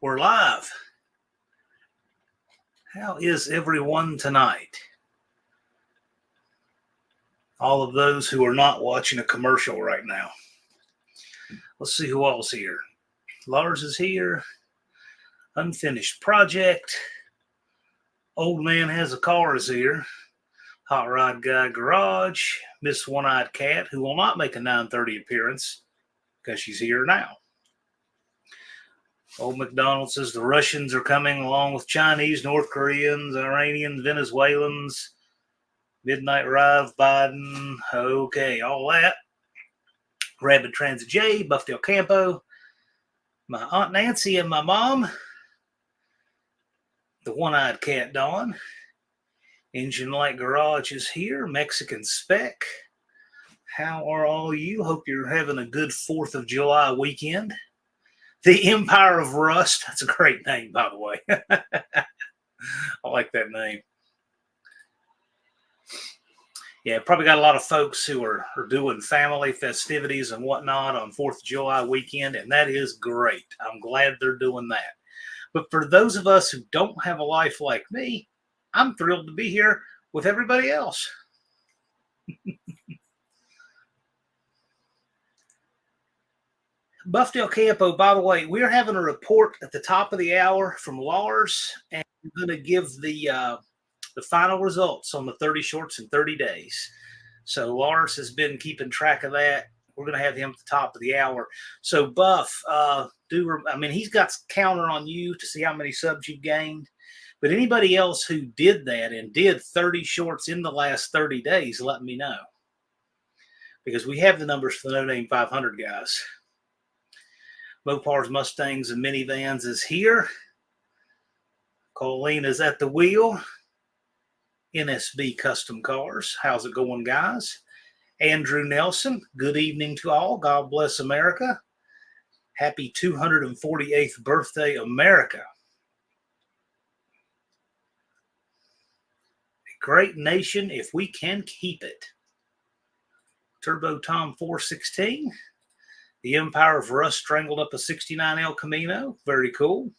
We're live. How is everyone tonight? All of those who are not watching a commercial right now. Let's see who all's here. Lars is here. Unfinished project. Old man has a car is here. Hot Rod Guy Garage. Miss One-Eyed Cat, who will not make a 9:30 appearance because she's here now. Old McDonald says the Russians are coming along with Chinese, North Koreans, Iranians, Venezuelans. Midnight Rive, Biden. Okay, all that. Rapid Transit J, Buff Del Campo. My Aunt Nancy and my mom. The One-Eyed Cat Dawn. Engine Light Garage is here. Mexican Spec. How are all you? Hope you're having a good 4th of July weekend. The Empire of Rust. That's a great name, by the way. I like that name. Yeah, probably got a lot of folks who are doing family festivities and whatnot on 4th of July weekend, and that is great. I'm glad they're doing that. But for those of us who don't have a life like me, I'm thrilled to be here with everybody else. Buff Del Campo, by the way, we're having a report at the top of the hour from Lars, and we're going to give the final results on the 30 shorts in 30 days. So Lars has been keeping track of that. We're going to have him at the top of the hour. So Buff, he's got a counter on you to see how many subs you've gained. But anybody else who did that and did 30 shorts in the last 30 days, let me know. Because we have the numbers for the No Name 500 guys. Mopar's Mustangs and Minivans is here. Colleen is at the wheel. NSB Custom Cars. How's it going, guys? Andrew Nelson, good evening to all. God bless America. Happy 248th birthday, America. A great nation if we can keep it. Turbo Tom 416. The Empire of Rust strangled up a 69 El Camino. Very cool.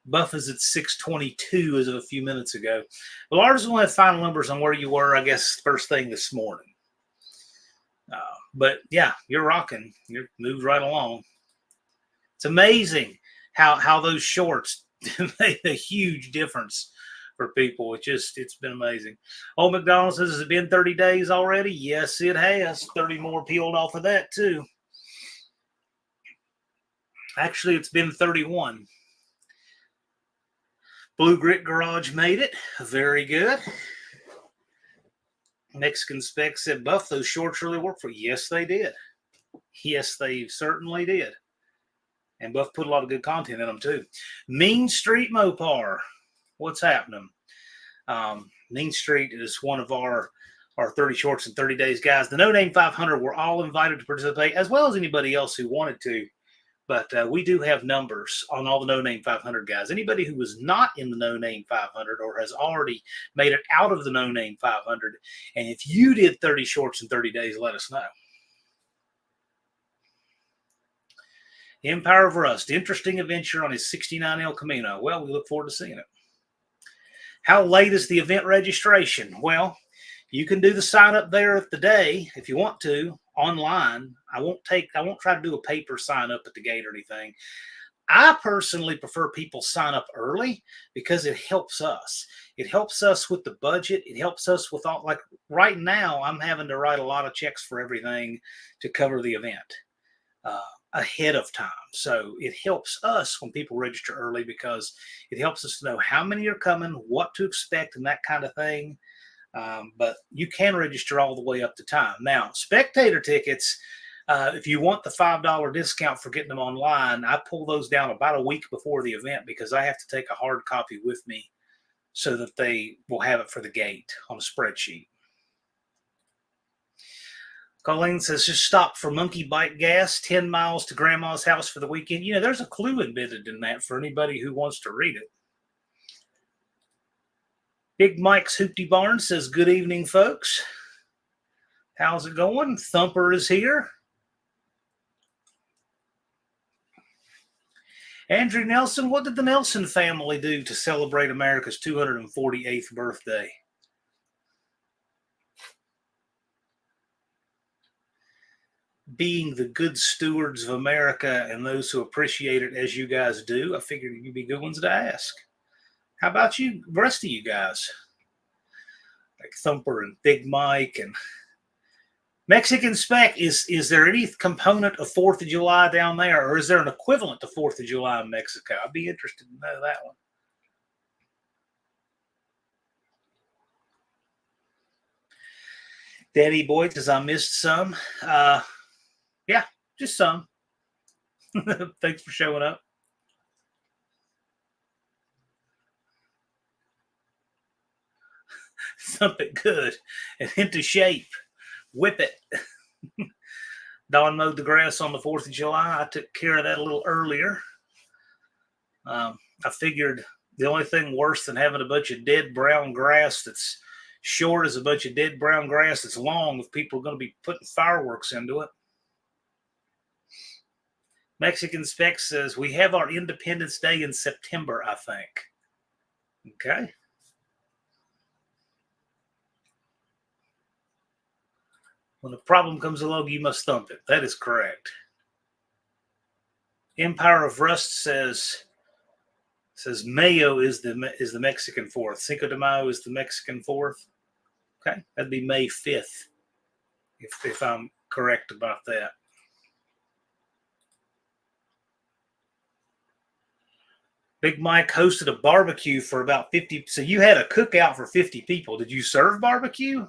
Buff is at 622 as of a few minutes ago. Well, ours will have final numbers on where you were, I guess, first thing this morning. But, yeah, you're rocking. You're moved right along. It's amazing how those shorts made a huge difference for people. It's been amazing. Old McDonald says, has it been 30 days already? Yes, it has. 30 more peeled off of that, too. Actually, it's been 31. Blue Grit Garage made it. Very good. Mexican Spec said, Buff, those shorts really work for you. Yes, they did. Yes, they certainly did. And Buff put a lot of good content in them, too. Mean Street Mopar. What's happening? Mean Street is one of our 30 shorts in 30 days, guys. The No Name 500 were all invited to participate, as well as anybody else who wanted to. But we do have numbers on all the No Name 500 guys. Anybody who was not in the No Name 500 or has already made it out of the No Name 500, and if you did 30 shorts in 30 days, let us know. Empire of Rust, interesting adventure on his 69 El Camino. Well, we look forward to seeing it. How late is the event registration? Well, you can do the sign up there at the day if you want to. Online. I won't try to do a paper sign up at the gate or anything. I personally prefer people sign up early because it helps us. It helps us with the budget. It helps us with all, like right now, I'm having to write a lot of checks for everything to cover the event ahead of time. So it helps us when people register early because it helps us to know how many are coming, what to expect, and that kind of thing. But you can register all the way up to time. Now, spectator tickets, if you want the $5 discount for getting them online, I pull those down about a week before the event because I have to take a hard copy with me so that they will have it for the gate on a spreadsheet. Colleen says, just stop for monkey bite gas, 10 miles to grandma's house for the weekend. You know, there's a clue embedded in that for anybody who wants to read it. Big Mike's Hoopty Barnes says, good evening, folks. How's it going? Thumper is here. Andrew Nelson, what did the Nelson family do to celebrate America's 248th birthday? Being the good stewards of America and those who appreciate it as you guys do, I figured you'd be good ones to ask. How about you, the rest of you guys? Like Thumper and Big Mike and Mexican Spec. Is there any component of 4th of July down there, or is there an equivalent to 4th of July in Mexico? I'd be interested to know that one. Danny Boyd says, I missed some. Yeah, just some. Thanks for showing up. Thump it good and into shape. Whip it. Don mowed the grass on the 4th of July. I took care of that a little earlier. I figured the only thing worse than having a bunch of dead brown grass that's short is a bunch of dead brown grass that's long if people are going to be putting fireworks into it. Mexican Spec says, we have our Independence Day in September, I think. Okay. When a problem comes along, you must thump it. That is correct. Empire of Rust says Mayo is the Mexican 4th. Cinco de Mayo is the Mexican 4th. Okay, that'd be May 5th, if I'm correct about that. Big Mike hosted a barbecue for about 50. So you had a cookout for 50 people. Did you serve barbecue?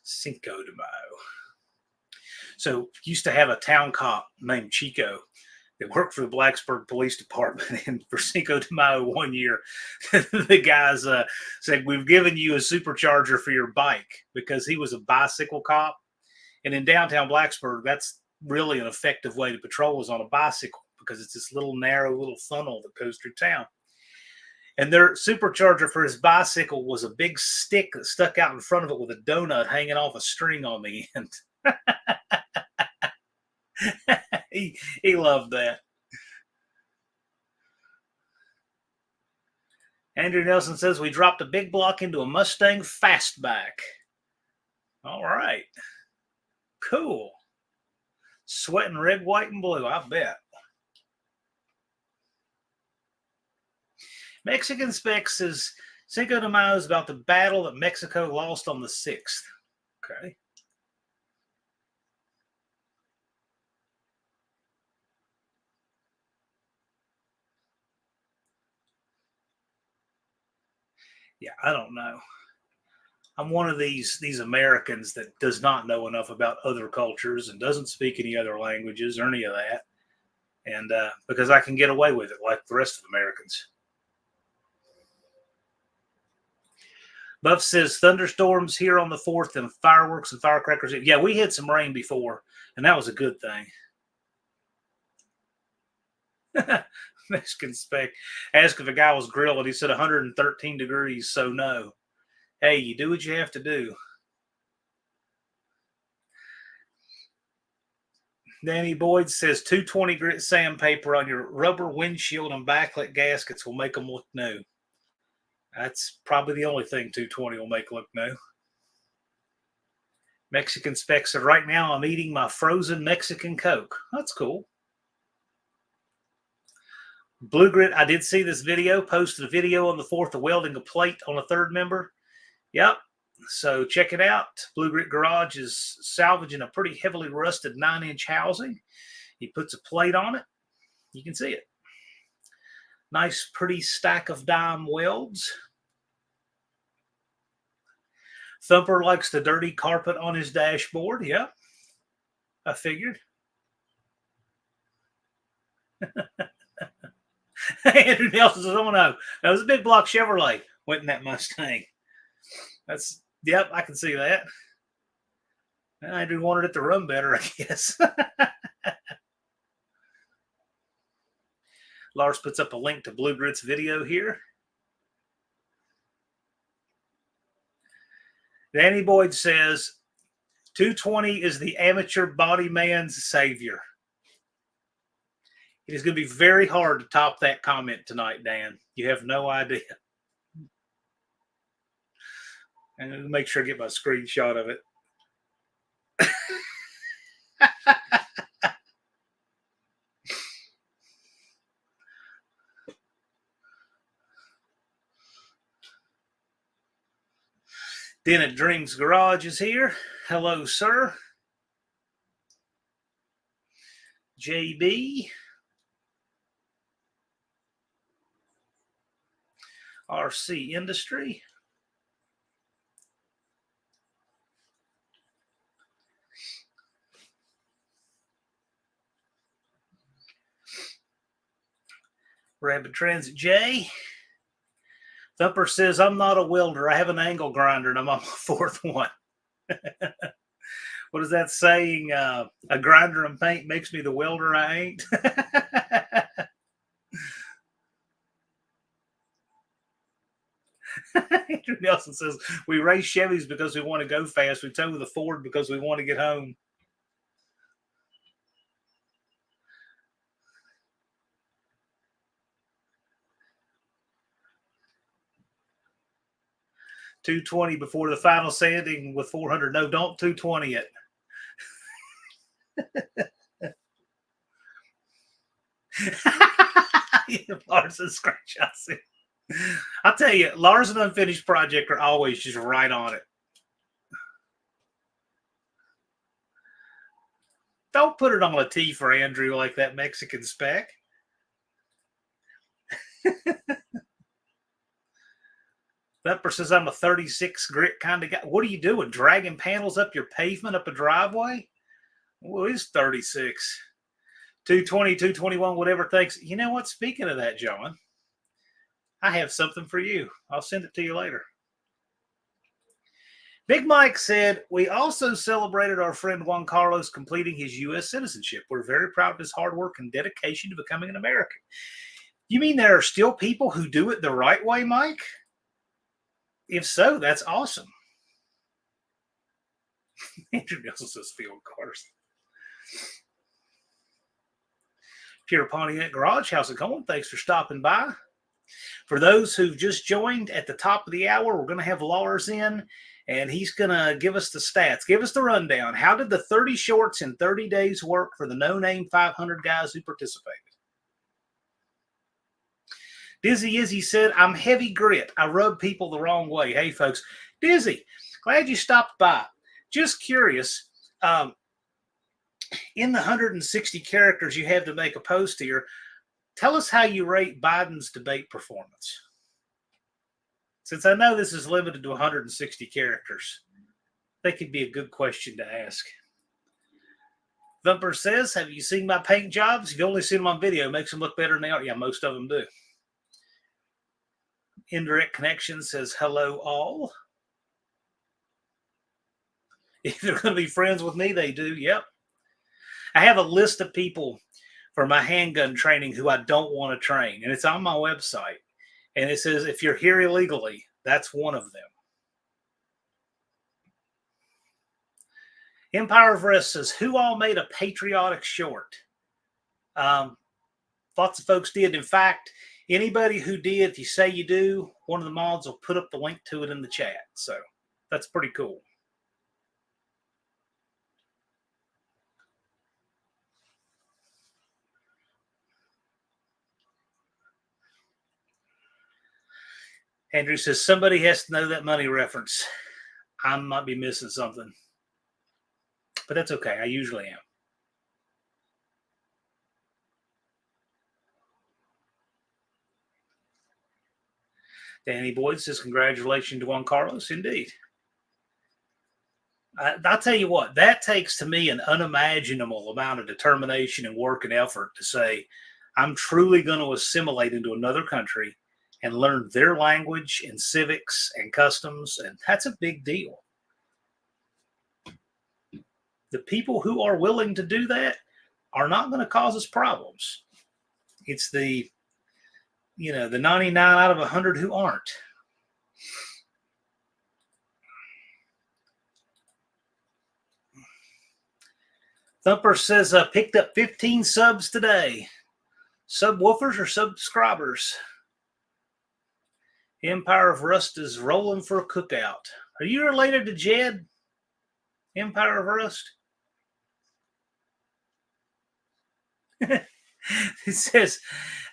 Cinco de Mayo. So used to have a town cop named Chico that worked for the Blacksburg Police Department. And for Cinco de Mayo one year, the guys said, we've given you a supercharger for your bike, because he was a bicycle cop. And in downtown Blacksburg, that's really an effective way to patrol, is on a bicycle, because it's this little narrow little funnel that goes through town. And their supercharger for his bicycle was a big stick that stuck out in front of it with a donut hanging off a string on the end. He loved that. Andrew Nelson says, we dropped a big block into a Mustang fastback. All right. Cool. Sweating red, white, and blue, I bet. Mexican Spec says Cinco de Mayo is about the battle that Mexico lost on the 6th. Okay. Yeah, I don't know. I'm one of these Americans that does not know enough about other cultures and doesn't speak any other languages or any of that. And because I can get away with it like the rest of Americans. Buff says thunderstorms here on the 4th and fireworks and firecrackers. Yeah, we had some rain before, and that was a good thing. Mexican Spec asked if a guy was grilled. He said 113 degrees, so no. Hey, you do what you have to do. Danny Boyd says 220 grit sandpaper on your rubber windshield and backlit gaskets will make them look new. That's probably the only thing 220 will make look new. Mexican Spec said, right now I'm eating my frozen Mexican Coke. That's cool. Blue Grit, I did see this video, posted a video on the 4th of welding a plate on a 3rd member. Yep. So check it out. Blue Grit Garage is salvaging a pretty heavily rusted 9-inch housing. He puts a plate on it. You can see it. Nice, pretty stack of dime welds. Thumper likes the dirty carpet on his dashboard. Yep. I figured. Andrew Nelson says, oh no, that was a big block Chevrolet went in that Mustang. That's, yep, I can see that. Andrew wanted it to run better, I guess. Lars puts up a link to Blue Grit's video here. Danny Boyd says 220 is the amateur body man's savior. It is going to be very hard to top that comment tonight, Dan. You have no idea. And I'll make sure I get my screenshot of it. Den at Dreams Garage is here. Hello, sir. JB. RC Industry. Rapid Transit J. Thumper says, I'm not a welder. I have an angle grinder and I'm on my fourth one. What is that saying? A grinder and paint makes me the welder I ain't. Andrew Nelson says, we race Chevys because we want to go fast. We tow the Ford because we want to get home. $220 before the final sanding with 400. No, don't 220 it. Larson screenshots it. I'll tell you, Larson Unfinished Project are always just right on it. Don't put it on a T for Andrew like that Mexican spec. Thumper says, I'm a 36 grit kind of guy. What are you doing? Dragging panels up your pavement, up a driveway? Well, it's 36. 220, 221, whatever thanks. You know what? Speaking of that, John, I have something for you. I'll send it to you later. Big Mike said, we also celebrated our friend Juan Carlos completing his U.S. citizenship. We're very proud of his hard work and dedication to becoming an American. You mean there are still people who do it the right way, Mike? If so, that's awesome. Andrew Nelson says field cars. Pure Pontiac Garage, how's it going? Thanks for stopping by. For those who've just joined at the top of the hour, we're going to have Lars in, and he's going to give us the stats, give us the rundown. How did the 30 shorts in 30 days work for the no-name 500 guys who participated? Dizzy Izzy said, I'm heavy grit. I rub people the wrong way. Hey, folks. Dizzy, glad you stopped by. Just curious, in the 160 characters you have to make a post here, tell us how you rate Biden's debate performance. Since I know this is limited to 160 characters, that could be a good question to ask. Thumper says, have you seen my paint jobs? If you only seen them on video, it makes them look better than they are. Yeah, most of them do. Indirect Connection says, hello all. If they're going to be friends with me, they do. Yep. I have a list of people for my handgun training who I don't want to train. And it's on my website. And it says, if you're here illegally, that's one of them. Empire of Rest says, who all made a patriotic short? Lots of folks did. In fact, anybody who did, if you say you do, one of the mods will put up the link to it in the chat. So that's pretty cool. Andrew says, somebody has to know that money reference. I might be missing something. But that's okay. I usually am. Danny Boyd says, congratulations to Juan Carlos. Indeed. I'll tell you what, that takes to me an unimaginable amount of determination and work and effort to say, I'm truly going to assimilate into another country and learn their language and civics and customs. And that's a big deal. The people who are willing to do that are not going to cause us problems. It's the 99 out of 100 who aren't. Thumper says, picked up 15 subs today. Subwoofers or subscribers? Empire of Rust is rolling for a cookout. Are you related to Jed? Empire of Rust? It says,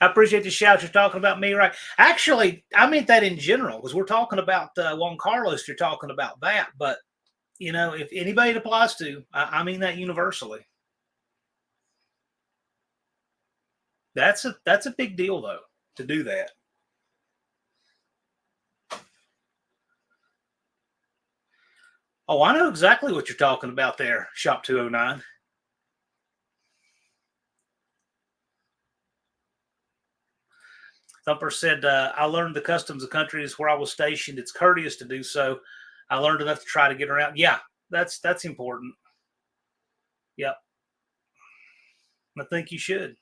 I appreciate the shout. You're talking about me, right? Actually, I meant that in general because we're talking about Juan Carlos. You're talking about that. But, you know, if anybody it applies to, I mean that universally. That's a big deal, though, to do that. Oh, I know exactly what you're talking about there, Shop 209. Thumper said, I learned the customs of countries where I was stationed. It's courteous to do so. I learned enough to try to get around. Yeah, that's important. Yep. I think you should.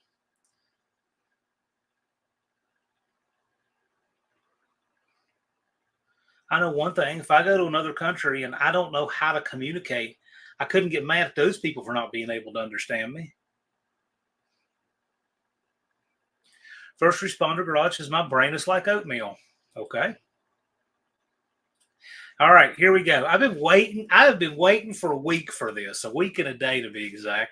I know one thing. If I go to another country and I don't know how to communicate, I couldn't get mad at those people for not being able to understand me. First responder garage says my brain is like oatmeal. Okay. All right, here we go. I've been waiting. I have been waiting for a week for this, a week and a day to be exact.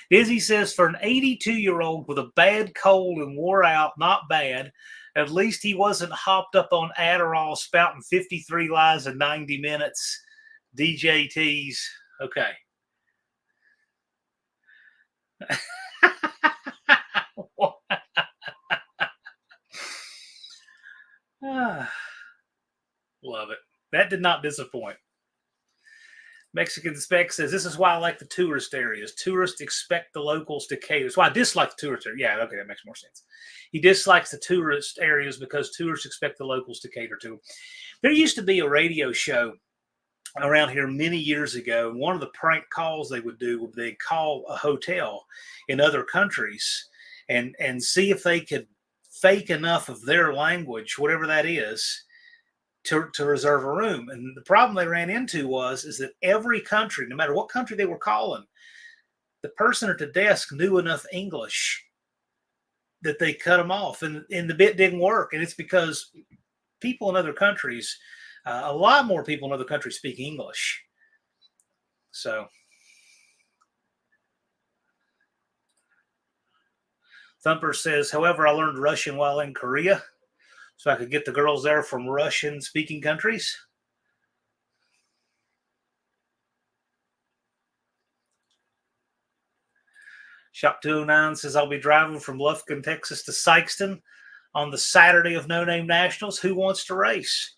Dizzy says for an 82-year-old with a bad cold and wore out, not bad. At least he wasn't hopped up on Adderall, spouting 53 lies in 90 minutes. DJTs. Okay. Love it. That did not disappoint. Mexican Spec says, this is why I like the tourist areas. Tourists expect the locals to cater. That's why I dislike the tourist areas. Yeah, okay, that makes more sense. He dislikes the tourist areas because tourists expect the locals to cater to them. There used to be a radio show around here many years ago. And one of the prank calls they would do would they call a hotel in other countries and see if they could fake enough of their language, whatever that is, to reserve a room. And the problem they ran into is that every country, no matter what country they were calling, the person at the desk knew enough English that they cut them off, and the bit didn't work. And it's because people in other countries, a lot more people in other countries speak English. So Thumper says, however, I learned Russian while in Korea, so I could get the girls there from Russian-speaking countries. Shop 209 says, I'll be driving from Lufkin, Texas to Sykeston on the Saturday of No Name Nationals. Who wants to race?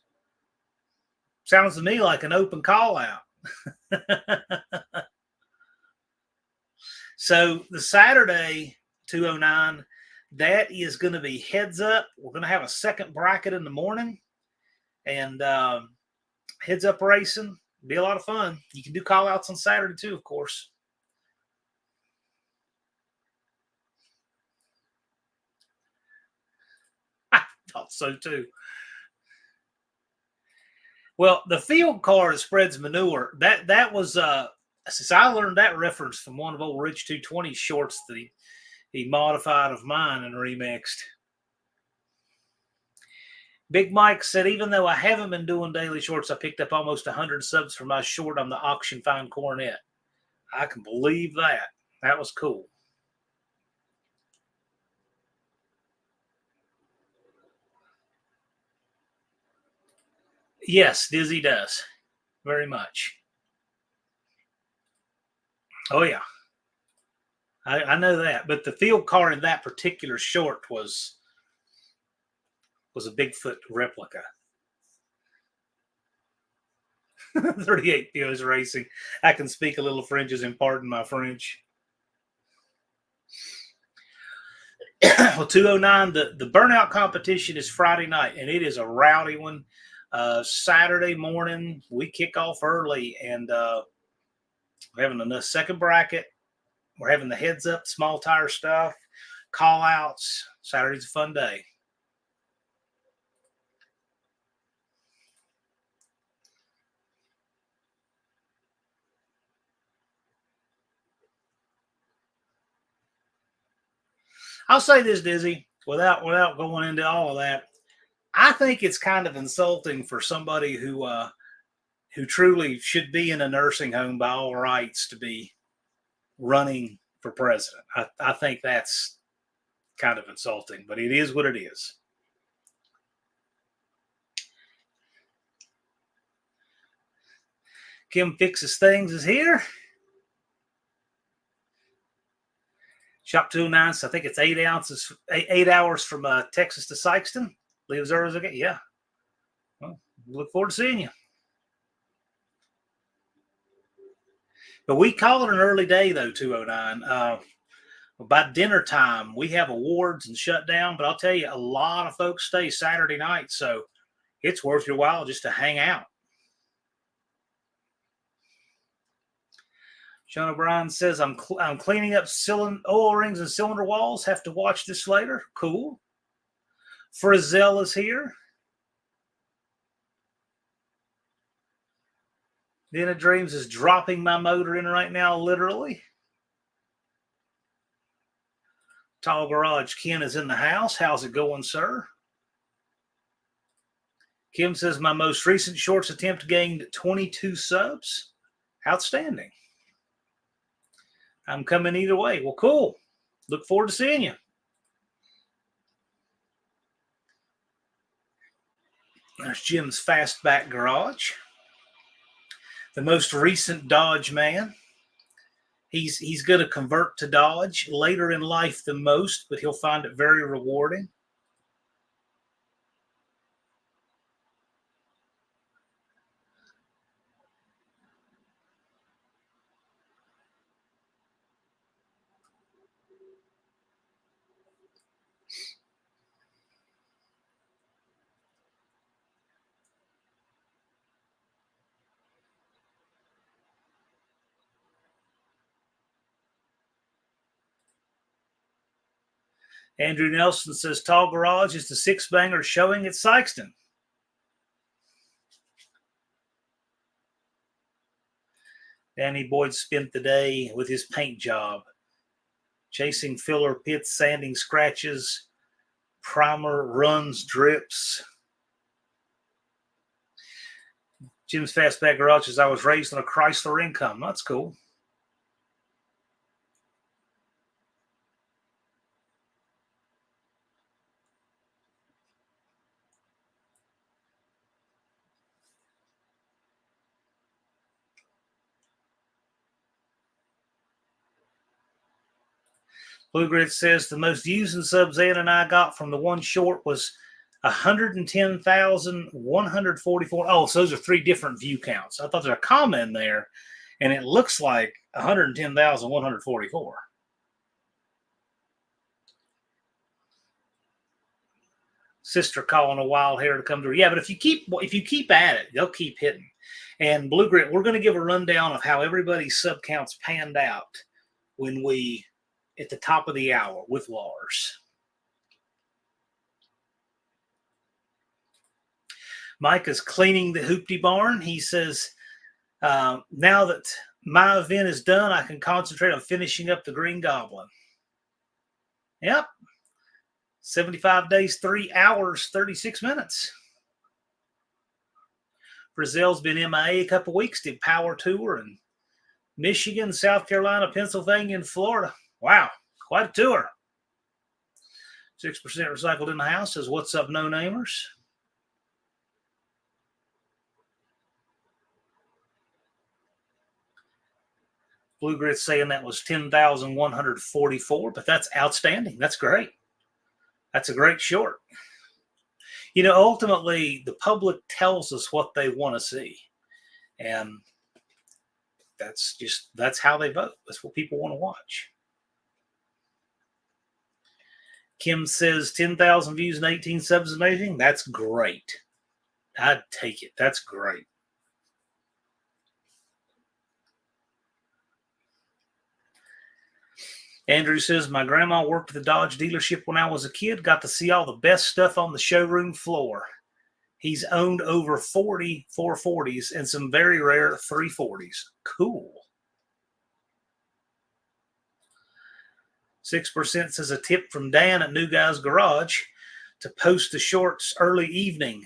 Sounds to me like an open call out. So the Saturday 209, that is going to be heads up. We're going to have a second bracket in the morning and heads up racing. Be a lot of fun. You can do call outs on Saturday too, of course. I thought so too. Well, the field car that spreads manure, that was since I learned that reference from one of old Rich 220 shorts that he modified of mine and remixed. Big Mike said, even though I haven't been doing daily shorts, I picked up almost 100 subs for my short on the auction fine cornet. I can believe that. That was cool. Yes, Dizzy does. Very much. Oh, yeah. I know that. But the field car in that particular short was a Bigfoot replica. 38 POs racing. I can speak a little French, and pardon my French. Well, 209, the burnout competition is Friday night, and it is a rowdy one. Saturday morning, we kick off early, and we're having a second bracket. We're having the heads up, small tire stuff, call outs. Saturday's a fun day. I'll say this, Dizzy, without going into all of that. I think it's kind of insulting for somebody who truly should be in a nursing home by all rights to be running for president. I think that's kind of insulting, but it is what it is. Kim Fixes Things is here. Shop 209, so I think it's 8 hours from Texas to Sikeston. Leaves early as I get. Yeah. Well, look forward to seeing you. But we call it an early day, though, 209. By dinner time, we have awards and shut down. But I'll tell you, a lot of folks stay Saturday night, so it's worth your while just to hang out. Sean O'Brien says, I'm cleaning up oil rings and cylinder walls. Have to watch this later. Cool. Frizzell is here. Dina Dreams is dropping my motor in right now, literally. Tall Garage Ken is in the house. How's it going, sir? Kim says, my most recent shorts attempt gained 22 subs. Outstanding. I'm coming either way. Well, cool. Look forward to seeing you. There's Jim's Fastback Garage. The most recent Dodge man. He's going to convert to Dodge later in life than most, but he'll find it very rewarding. Andrew Nelson says, Tall Garage is the six-banger showing at Sikeston. Danny Boyd spent the day with his paint job, chasing filler pits, sanding scratches, primer runs, drips. Jim's Fastback Garage says, I was raised on a Chrysler income. That's cool. Blue Grid says the most views and subs Ann and I got from the one short was 110,144. Oh, so those are 3 different view counts. I thought there's a comma in there, and it looks like 110,144. Sister calling a wild hair to come through. Yeah, but if you keep at it, they'll keep hitting. And Blue Grid, we're going to give a rundown of how everybody's sub counts panned out when we at the top of the hour with Lars. Mike is cleaning the hoopty barn. He says, now that my event is done, I can concentrate on finishing up the Green Goblin. Yep. 75 days, 3 hours, 36 minutes. Brazil's been MIA a couple weeks, did power tour in Michigan, South Carolina, Pennsylvania, and Florida. Wow, quite a tour. 6% recycled in the house says, what's up, no-namers? Blue Grid saying that was 10,144, but that's outstanding. That's great. That's a great short. You know, ultimately, the public tells us what they want to see. And that's how they vote. That's what people want to watch. Kim says 10,000 views and 18 subs is amazing. That's great. I'd take it. That's great. Andrew says, my grandma worked at the Dodge dealership when I was a kid. Got to see all the best stuff on the showroom floor. He's owned over 40 440s and some very rare 340s. Cool. 6% says a tip from Dan at New Guy's Garage to post the shorts early evening.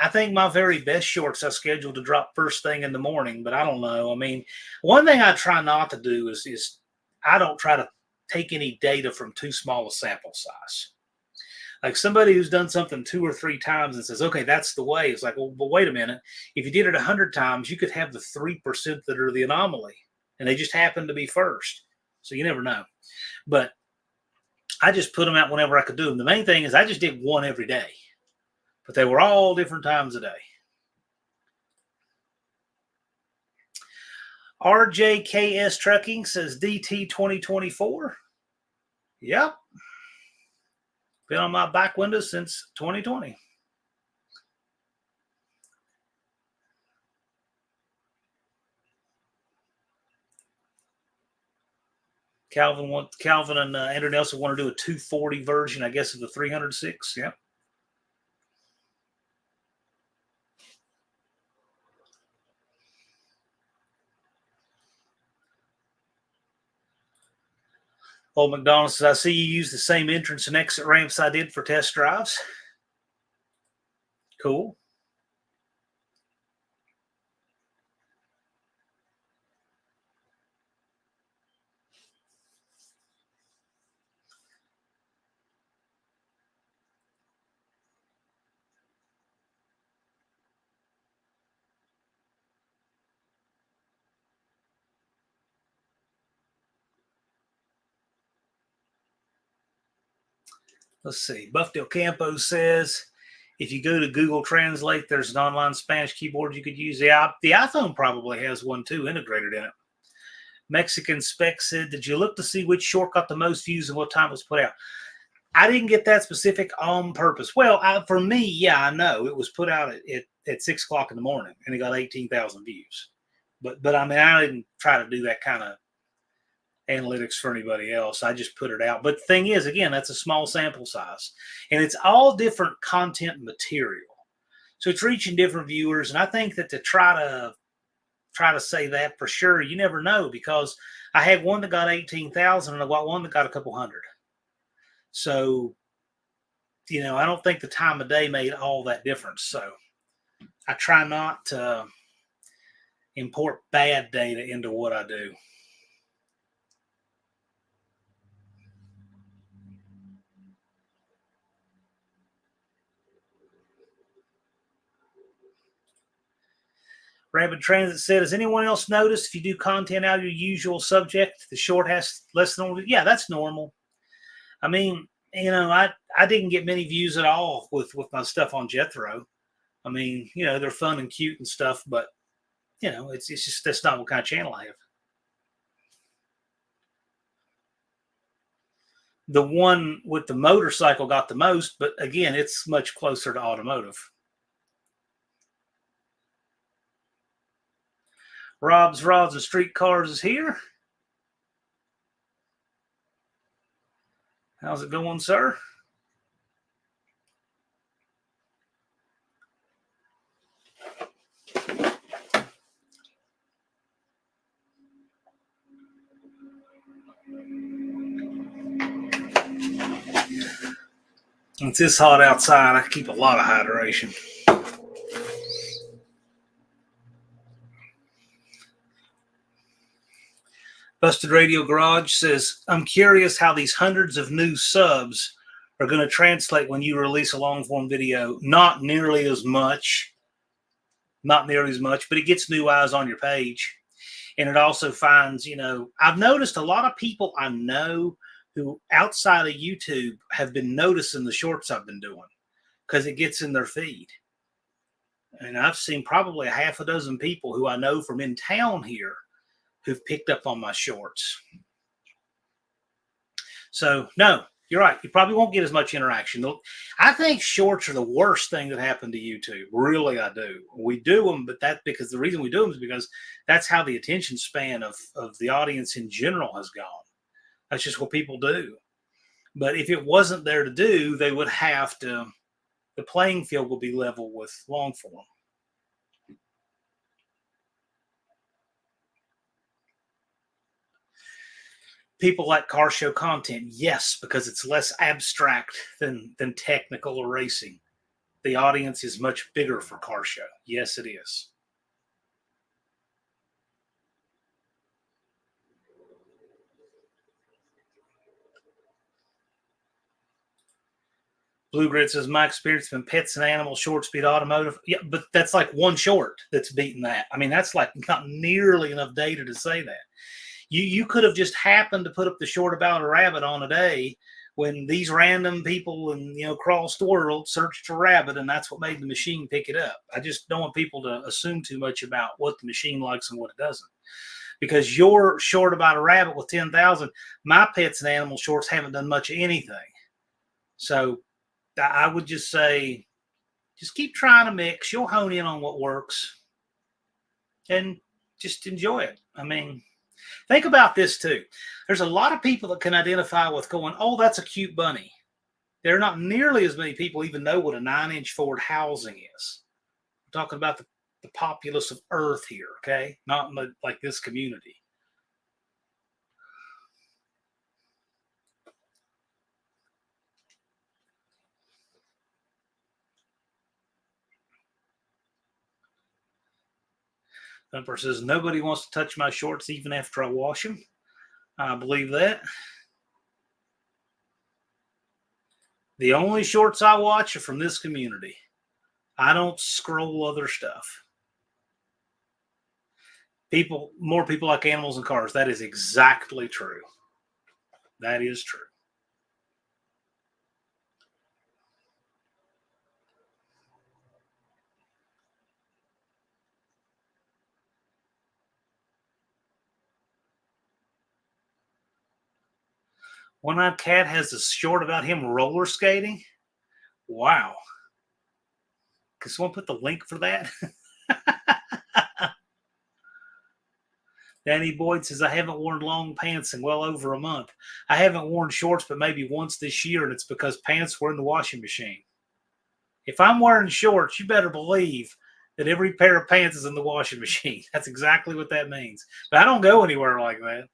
I think my very best shorts I scheduled to drop first thing in the morning, but I don't know. I mean, one thing I try not to do is I don't try to take any data from too small a sample size. Like somebody who's done something 2 or 3 times and says, okay, that's the way. It's like, well, but wait a minute. If you did it 100 times, you could have the 3% that are the anomaly, and they just happen to be first. So you never know. But I just put them out whenever I could do them. The main thing is I just did one every day, but they were all different times a day. RJKS Trucking says DT 2024. Yep. Been on my back window since 2020. Calvin and Andrew Nelson want to do a 240 version, I guess, of the 306. Yep. Old McDonald says, I see you use the same entrance and exit ramps I did for test drives. Cool. Let's see. Buff Del Campo says, if you go to Google Translate, there's an online Spanish keyboard you could use. The iPhone probably has one too integrated in it. Mexican Spec said, did you look to see which short got the most views and what time it was put out? I didn't get that specific on purpose. Well, for me, yeah, I know. It was put out at 6 o'clock in the morning, and it got 18,000 views. But I mean, I didn't try to do that kind of analytics for anybody else. I just put it out. But the thing is, again, that's a small sample size, and it's all different content material, so it's reaching different viewers. And I think that to try to say that for sure, you never know, because I had one that got 18,000 and I got one that got a couple hundred. So, I don't think the time of day made all that difference. So I try not to import bad data into what I do. Rapid Transit said, has anyone else noticed if you do content out of your usual subject, the short has less than, yeah, that's normal. I mean, I didn't get many views at all with my stuff on Jethro. I mean, they're fun and cute and stuff, but, it's just, that's not what kind of channel I have. The one with the motorcycle got the most, but again, it's much closer to automotive. Rob's Rods and Streetcars is here. How's it going, sir? It's this hot outside. I keep a lot of hydration. Busted Radio Garage says, I'm curious how these hundreds of new subs are going to translate when you release a long form video. Not nearly as much, but it gets new eyes on your page. And it also finds, I've noticed a lot of people I know who outside of YouTube have been noticing the shorts I've been doing because it gets in their feed. And I've seen probably a half a dozen people who I know from in town here who've picked up on my shorts. So, no, you're right. You probably won't get as much interaction. I think shorts are the worst thing that happened to YouTube. Really, I do. We do them, but that's because the reason we do them is because that's how the attention span of the audience in general has gone. That's just what people do. But if it wasn't there to do, they would have to, the playing field will be level with long form. people like car show content? Yes, because it's less abstract than technical or racing. The audience is much bigger for car show. Yes, it is. Blue Grid says, my experience has been pets and animals, short speed automotive. Yeah, but that's like one short that's beating that. I mean, that's like not nearly enough data to say that. You could have just happened to put up the short about a rabbit on a day when these random people and across the world searched for rabbit, and that's what made the machine pick it up. I just don't want people to assume too much about what the machine likes and what it doesn't. Because you're short about a rabbit with 10,000, my pets and animal shorts haven't done much of anything. So I would just say, just keep trying to mix. You'll hone in on what works and just enjoy it. I mean, think about this too. There's a lot of people that can identify with going, oh, that's a cute bunny. There are not nearly as many people even know what a 9-inch Ford housing is. I'm talking about the populace of Earth here, okay? Not like this community. Thumper says, nobody wants to touch my shorts even after I wash them. I believe that. The only shorts I watch are from this community. I don't scroll other stuff. More people like animals and cars. That is exactly true. That is true. One-eyed cat has a short about him roller skating. Wow. Can someone put the link for that? Danny Boyd says, I haven't worn long pants in well over a month. I haven't worn shorts but maybe once this year, and it's because pants were in the washing machine. If I'm wearing shorts, you better believe that every pair of pants is in the washing machine. That's exactly what that means. But I don't go anywhere like that.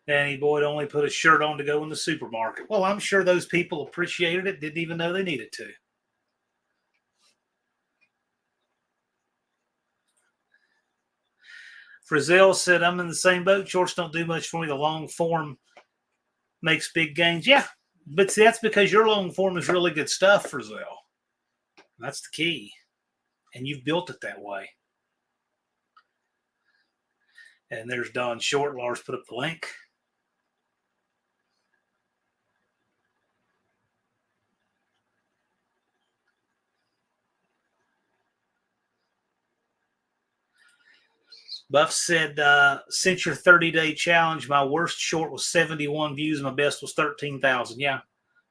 Danny Boyd only put a shirt on to go in the supermarket. Well, I'm sure those people appreciated it, didn't even know they needed to. Frizzell said, I'm in the same boat. Shorts don't do much for me. The long form makes big gains. Yeah, but see, that's because your long form is really good stuff, Frizzell. That's the key. And you've built it that way. And there's Don Short. Lars put up the link. Buff said, since your 30-day challenge, my worst short was 71 views. My best was 13,000. Yeah,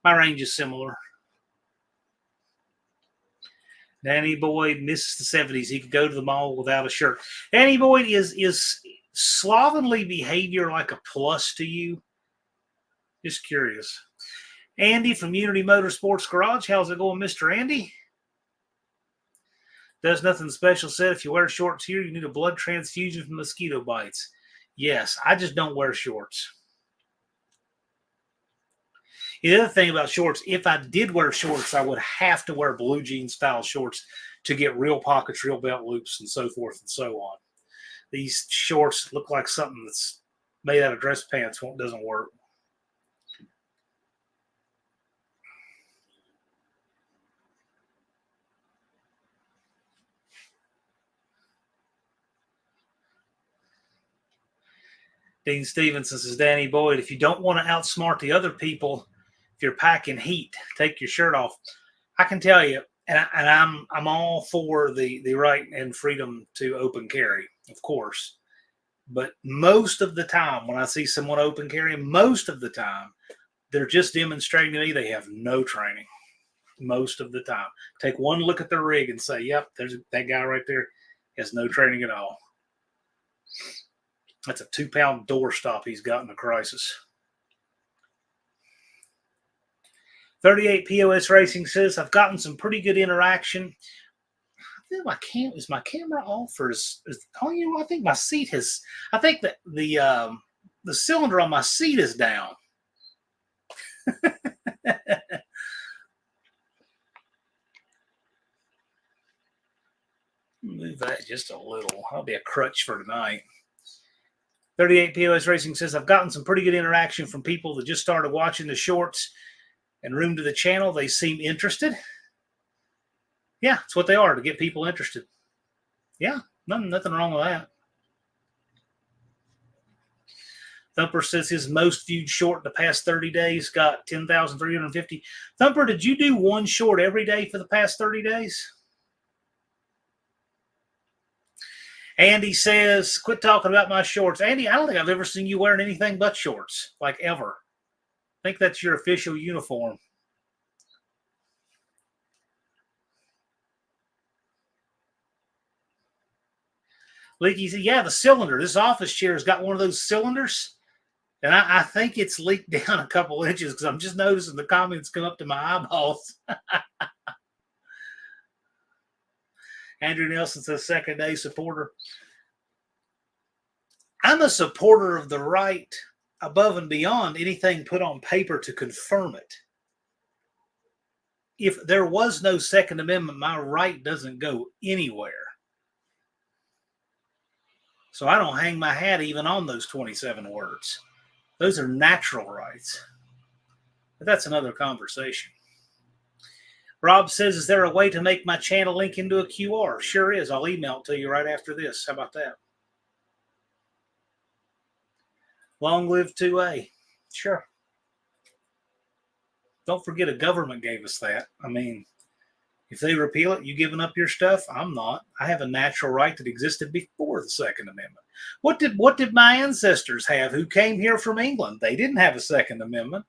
my range is similar. Danny Boyd misses the 70s. He could go to the mall without a shirt. Danny Boyd, is slovenly behavior like a plus to you? Just curious. Andy from Unity Motorsports Garage. How's it going, Mr. Andy? Does nothing special. Said if you wear shorts here, you need a blood transfusion from mosquito bites. Yes, I just don't wear shorts. The other thing about shorts, if I did wear shorts, I would have to wear blue jean style shorts to get real pockets, real belt loops, and so forth and so on. These shorts look like something that's made out of dress pants. Doesn't work. Dean Stevenson says, Danny Boyd, if you don't want to outsmart the other people, if you're packing heat, take your shirt off. I can tell you, and I'm all for the right and freedom to open carry, of course. But most of the time, when I see someone open carry, most of the time, they're just demonstrating to me they have no training. Most of the time, take one look at their rig and say, "Yep, there's that guy right there. Has no training at all." That's a 2-pound doorstop he's got in a crisis. 38 POS Racing says, I've gotten some pretty good interaction. I think is my camera off, or oh, you know, I think my seat has, I think that the cylinder on my seat is down. Move that just a little. That'll be a crutch for tonight. 38 POS Racing says, I've gotten some pretty good interaction from people that just started watching the shorts and room to the channel. They seem interested. Yeah, that's what they are, to get people interested. Yeah, nothing wrong with that. Thumper says his most viewed short in the past 30 days got 10,350. Thumper, did you do one short every day for the past 30 days? Andy says, quit talking about my shorts. Andy, I don't think I've ever seen you wearing anything but shorts, like ever. I think that's your official uniform. Leaky said, yeah, the cylinder. This office chair has got one of those cylinders. And I think it's leaked down a couple inches because I'm just noticing the comments come up to my eyeballs. Andrew Nelson says, second day supporter. I'm a supporter of the right above and beyond anything put on paper to confirm it. If there was no Second Amendment, my right doesn't go anywhere. So I don't hang my hat even on those 27 words. Those are natural rights. But that's another conversation. Rob says, is there a way to make my channel link into a QR? Sure is. I'll email it to you right after this. How about that? Long live 2A. Sure. Don't forget, a government gave us that. I mean, if they repeal it, you giving up your stuff? I'm not. I have a natural right that existed before the Second Amendment. What did my ancestors have who came here from England? They didn't have a Second Amendment.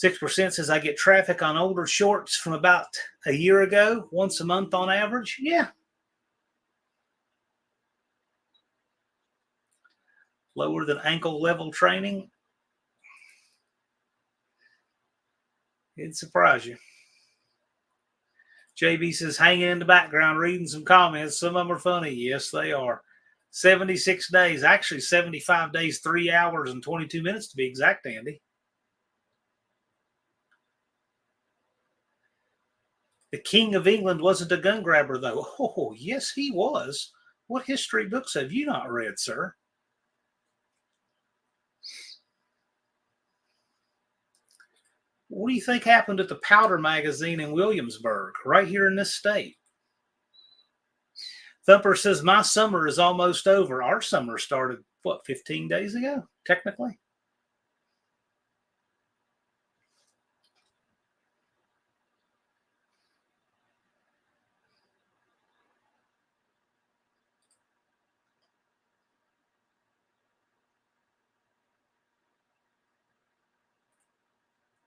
%6 says I get traffic on older shorts from about a year ago, once a month on average. Yeah. Lower than ankle level training. It'd surprise you. JB says, hanging in the background, reading some comments. Some of them are funny. Yes, they are. 76 days. Actually, 75 days, 3 hours and 22 minutes to be exact, Andy. The King of England wasn't a gun grabber, though. Oh, yes, he was. What history books have you not read, sir? What do you think happened at the Powder magazine in Williamsburg, right here in this state? Thumper says, my summer is almost over. Our summer started, 15 days ago, technically?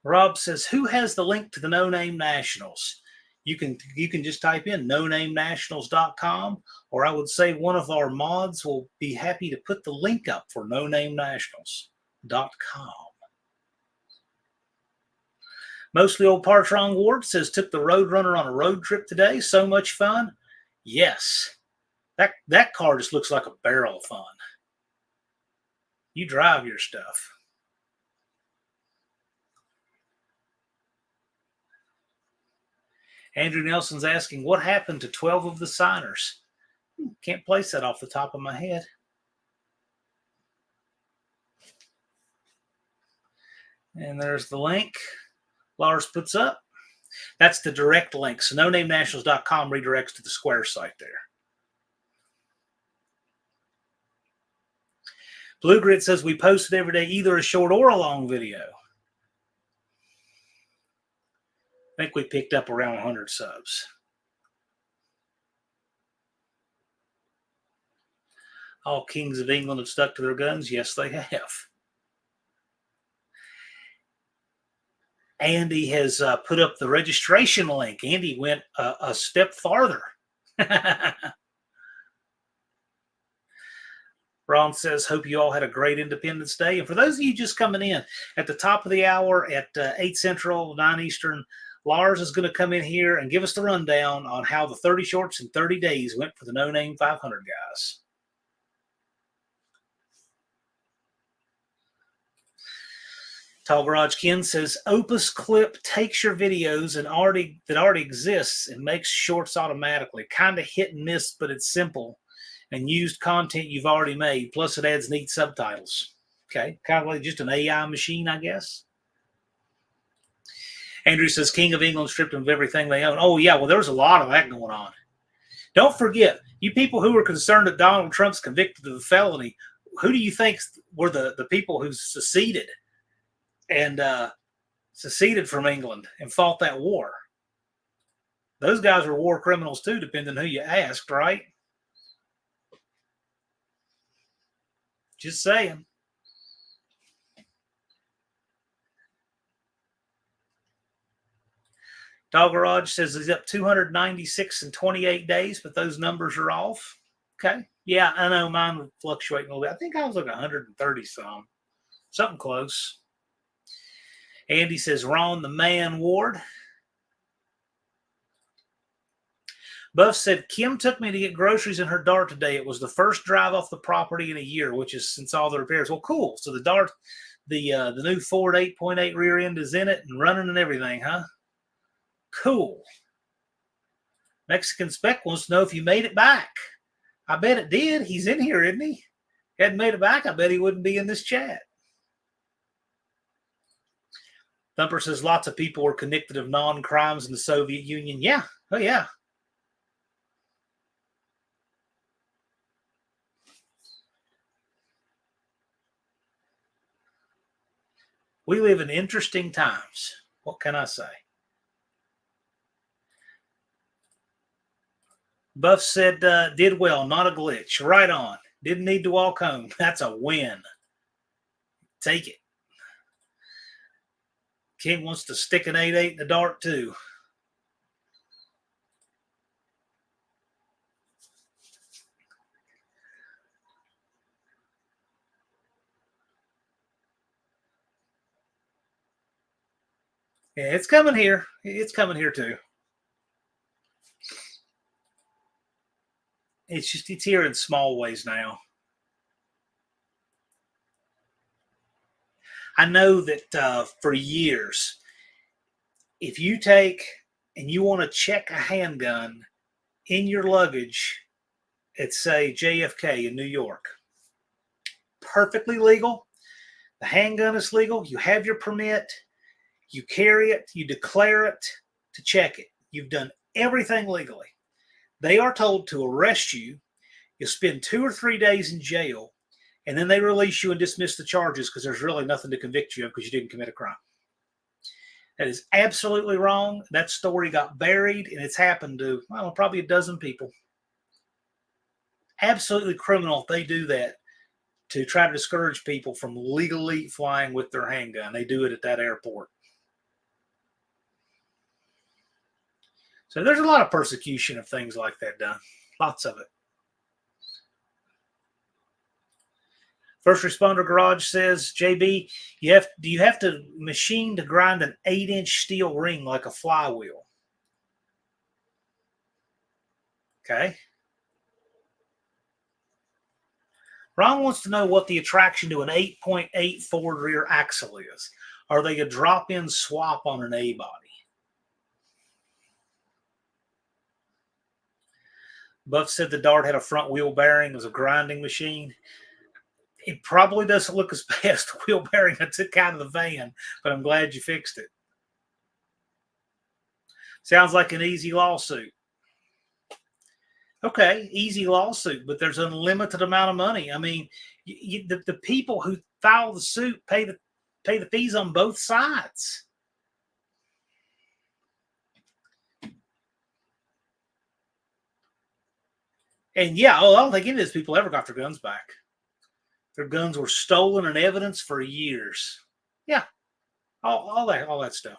Rob says, who has the link to the No Name Nationals? You can just type in nonamenationals.com, or I would say one of our mods will be happy to put the link up for nonamenationals.com. Mostly Old Partron Ward says, took the Roadrunner on a road trip today. So much fun. Yes. That car just looks like a barrel of fun. You drive your stuff. Andrew Nelson's asking, what happened to 12 of the signers? Can't place that off the top of my head. And there's the link Lars puts up. That's the direct link. So nonamenationals.com redirects to the Square site there. Blue Grit says we posted every day either a short or a long video. I think we picked up around 100 subs. All kings of England have stuck to their guns. Yes, they have. Andy has put up the registration link. Andy went a step farther. Ron says, hope you all had a great Independence Day. And for those of you just coming in, at the top of the hour at 8 Central, 9 Eastern, Lars is going to come in here and give us the rundown on how the 30 shorts in 30 days went for the No Name 500 guys. Tall Garage Ken says, Opus Clip takes your videos that already exists and makes shorts automatically. Kind of hit and miss, but it's simple. And used content you've already made. Plus, it adds neat subtitles. Okay, kind of like just an AI machine, I guess. Andrew says, King of England stripped them of everything they own. Oh, yeah, well, there was a lot of that going on. Don't forget, you people who were concerned that Donald Trump's convicted of a felony, who do you think were the people who seceded and seceded from England and fought that war? Those guys were war criminals too, depending on who you asked, right? Just saying. Dog Garage says he's up 296 in 28 days, but those numbers are off. Okay. Yeah, I know mine would fluctuate a little bit. I think I was like 130 something close. Andy says, Ron the Man Ward. Buff said, Kim took me to get groceries in her Dart today. It was the first drive off the property in a year, which is since all the repairs. Well, cool. So the Dart, the new Ford 8.8 rear end is in it and running and everything, huh? Cool. Mexican Spec wants to know if you made it back. I bet it did. He's in here, isn't he? Hadn't made it back, I bet he wouldn't be in this chat. Thumper says lots of people were convicted of non-crimes in the Soviet Union. Yeah. Oh, yeah. We live in interesting times. What can I say? Buff said, did well, not a glitch. Right on. Didn't need to walk home. That's a win. Take it. King wants to stick an 8.8 in the Dart, too. Yeah, it's coming here. It's coming here, too. It's here in small ways now. I know that for years, if you take and you want to check a handgun in your luggage at, say, JFK in New York, perfectly legal. The handgun is legal. You have your permit. You carry it. You declare it to check it. You've done everything legally. They are told to arrest you. You'll spend 2 or 3 days in jail, and then they release you and dismiss the charges because there's really nothing to convict you of because you didn't commit a crime. That is absolutely wrong. That story got buried, and it's happened to, well, probably a dozen people. Absolutely criminal if they do that to try to discourage people from legally flying with their handgun. They do it at that airport. So there's a lot of persecution of things like that done. Lots of it. First Responder Garage says, JB, do you have to machine to grind an 8-inch steel ring like a flywheel? Okay. Ron wants to know what the attraction to an 8.8 Ford rear axle is. Are they a drop-in swap on an A-body? Buff said the Dart had a front wheel bearing. It was a grinding machine. It probably doesn't look as bad as the wheel bearing I took out of the van, but I'm glad you fixed it. Sounds like an easy lawsuit. Okay, easy lawsuit, but there's an unlimited amount of money. I mean, the people who file the suit pay the fees on both sides. And yeah, I don't think any of these people ever got their guns back. Their guns were stolen and evidence for years. Yeah, all that stuff.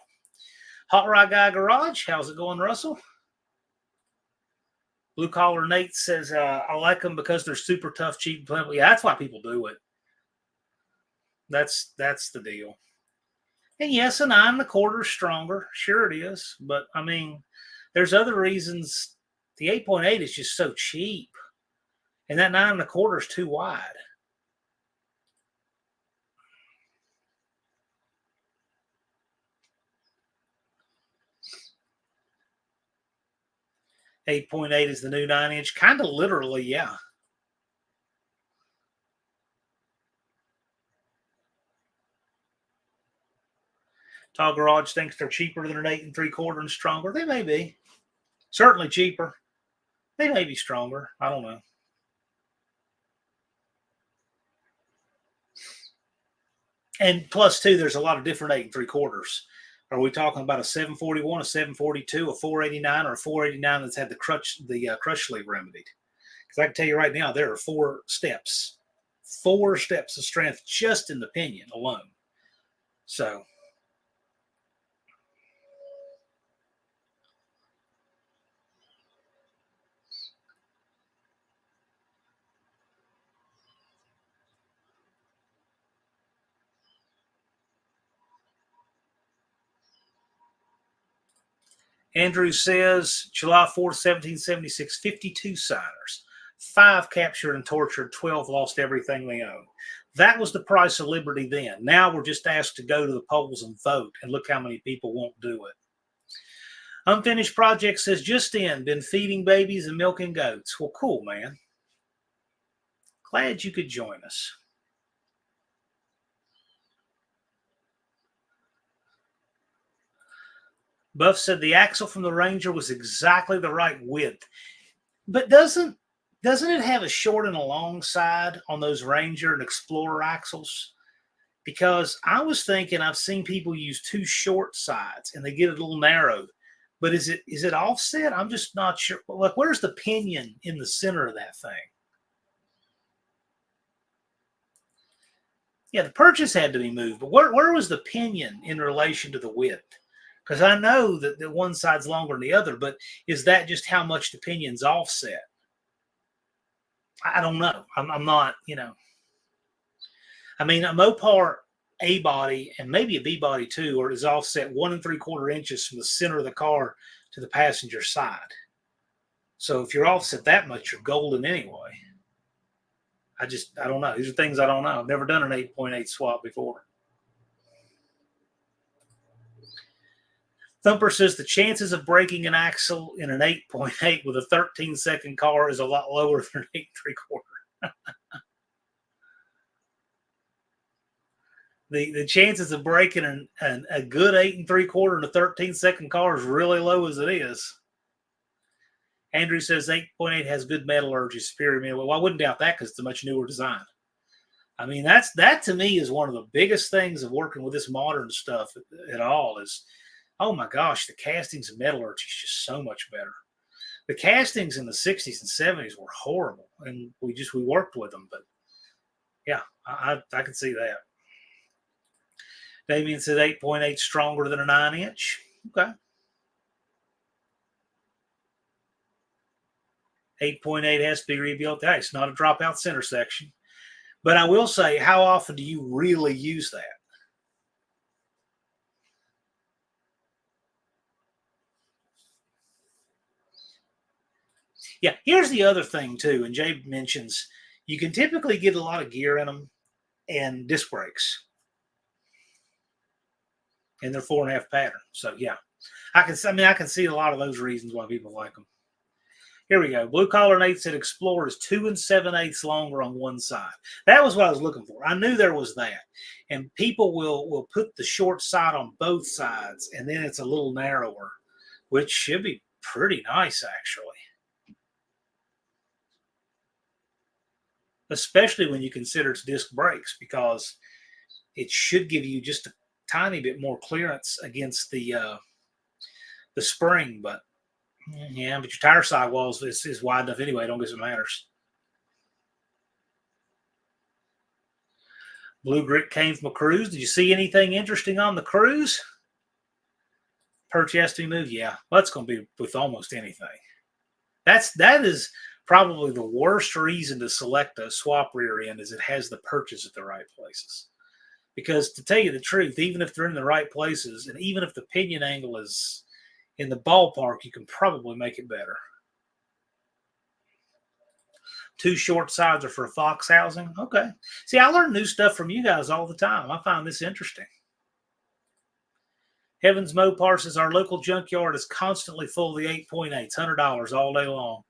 Hot Rod Guy Garage, how's it going, Russell? Blue Collar Nate says, I like them because they're super tough, cheap, and plentiful. Yeah, that's why people do it. That's the deal. And yes, a 9 1/4 is stronger. Sure it is. But, I mean, there's other reasons. The 8.8 is just so cheap. And that 9 1/4 is too wide. .8 is the new 9-inch. Kind of literally, yeah. Tall Garage thinks they're cheaper than an 8 3/4 and stronger. They may be. Certainly cheaper. They may be stronger. I don't know. And plus, too, there's a lot of different 8 3/4. Are we talking about a 741, a 742, a 489, or a 489 that's had the crush sleeve remedied? Because I can tell you right now, there are 4 steps. 4 steps of strength just in the pinion alone. So, Andrew says July 4th, 1776, 52 signers, 5 captured and tortured, 12 lost everything they owned. That was the price of liberty then. Now we're just asked to go to the polls and vote, and look how many people won't do it. Unfinished Project says, just in, been feeding babies and milking goats. Well, cool, man. Glad you could join us. Buff said the axle from the Ranger was exactly the right width. But doesn't it have a short and a long side on those Ranger and Explorer axles? Because I was thinking I've seen people use 2 short sides and they get it a little narrowed. But is it offset? I'm just not sure. Like, where's the pinion in the center of that thing? Yeah, the purchase had to be moved, but where was the pinion in relation to the width? Because I know that the one side's longer than the other, but is that just how much the pinion's offset? I don't know. I'm not, I mean, a Mopar A body and maybe a B body too, or is offset 1 3/4 inches from the center of the car to the passenger side. So if you're offset that much, you're golden anyway. I don't know. These are things I don't know. I've never done an 8.8 swap before. Thumper says the chances of breaking an axle in an 8.8 with a 13-second car is a lot lower than an 8 3/4. The chances of breaking a good 8 3/4 in a 13-second car is really low as it is. Andrew says 8.8 has good metallurgy, superior metal. Well, I wouldn't doubt that because it's a much newer design. I mean, that to me is one of the biggest things of working with this modern stuff at all is, oh my gosh, the castings and metallurgy is just so much better. The castings in the 60s and 70s were horrible, and we worked with them. But yeah, I can see that. Damien said 8.8 stronger than a 9-inch. Okay. 8.8 has to be rebuilt. Hey, it's not a dropout center section. But I will say, how often do you really use that? Yeah, here's the other thing, too. And Jay mentions you can typically get a lot of gear in them and disc brakes. And they're 4.5 pattern. So, yeah. I can see a lot of those reasons why people like them. Here we go. Blue Collar Nate said Explorer is 2 7/8 longer on one side. That was what I was looking for. I knew there was that. And people will put the short side on both sides, and then it's a little narrower, which should be pretty nice, actually. Especially when you consider it's disc brakes, because it should give you just a tiny bit more clearance against the spring. But yeah, but your tire sidewalls is wide enough anyway. I don't guess it matters. Blue Grit came from a cruise. Did you see anything interesting on the cruise? Perch has to be moved. Yeah, well, that's going to be with almost anything. That is probably the worst reason to select a swap rear end is it has the perches at the right places. Because to tell you the truth, even if they're in the right places, and even if the pinion angle is in the ballpark, you can probably make it better. Two short sides are for fox housing. Okay. See, I learn new stuff from you guys all the time. I find this interesting. Heavens Mopar says our local junkyard is constantly full of the 8.8s, $100 all day long.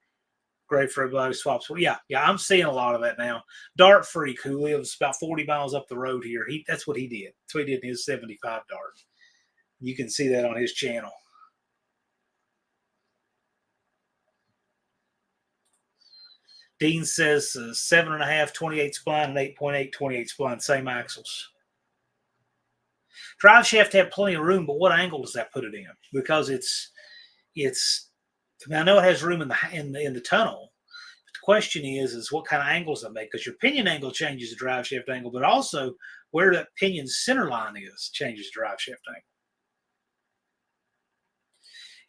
Great for everybody who swaps. Well, yeah, I'm seeing a lot of that now. Dart Freak, who lives about 40 miles up the road here, that's what he did. That's what he did in his 75 Dart. You can see that on his channel. Dean says 7.5 28 spline and 8.8 28 spline, same axles. Drive shaft have plenty of room, but what angle does that put it in? Because it's. I mean, I know it has room in the tunnel. But the question is what kind of angles they make? Because your pinion angle changes the drive shaft angle, but also where that pinion center line is changes the drive shaft angle.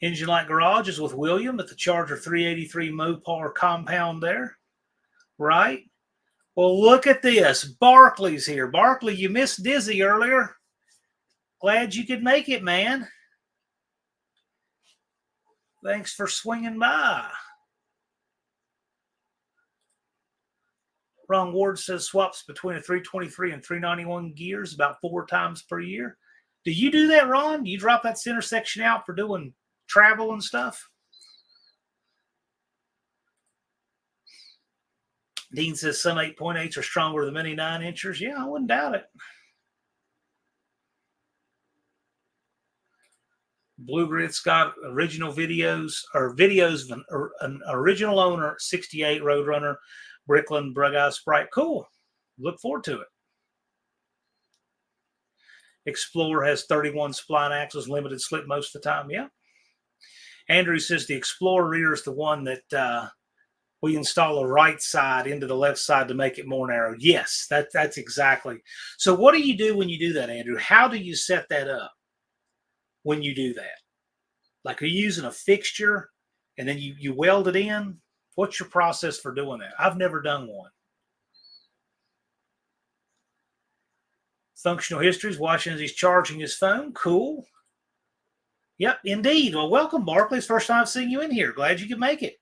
Engine Light Garage is with William at the Charger 383 Mopar compound there. Right? Well, look at this. Barkley's here. Barkley, you missed Dizzy earlier. Glad you could make it, man. Thanks for swinging by. Ron Ward says swaps between a 323 and 391 gears about 4 times per year. Do you do that, Ron? Do you drop that center section out for doing travel and stuff? Dean says some 8.8s are stronger than many 9-inchers. Yeah, I wouldn't doubt it. Blue Grit's got original videos of an original owner, 68 Roadrunner, Brickland, Brughouse Sprite. Cool. Look forward to it. Explorer has 31 spline axles, limited slip most of the time. Yeah. Andrew says the Explorer rear is the one that we install a right side into the left side to make it more narrow. Yes, that's exactly. So what do you do when you do that, Andrew? How do you set that up when you do that? Like, are you using a fixture and then you weld it in? What's your process for doing that? I've never done one. Functional histories, watching as he's charging his phone. Cool. Yep, indeed. Well, welcome, Barkley. It's the first time I've seen you in here. Glad you could make it.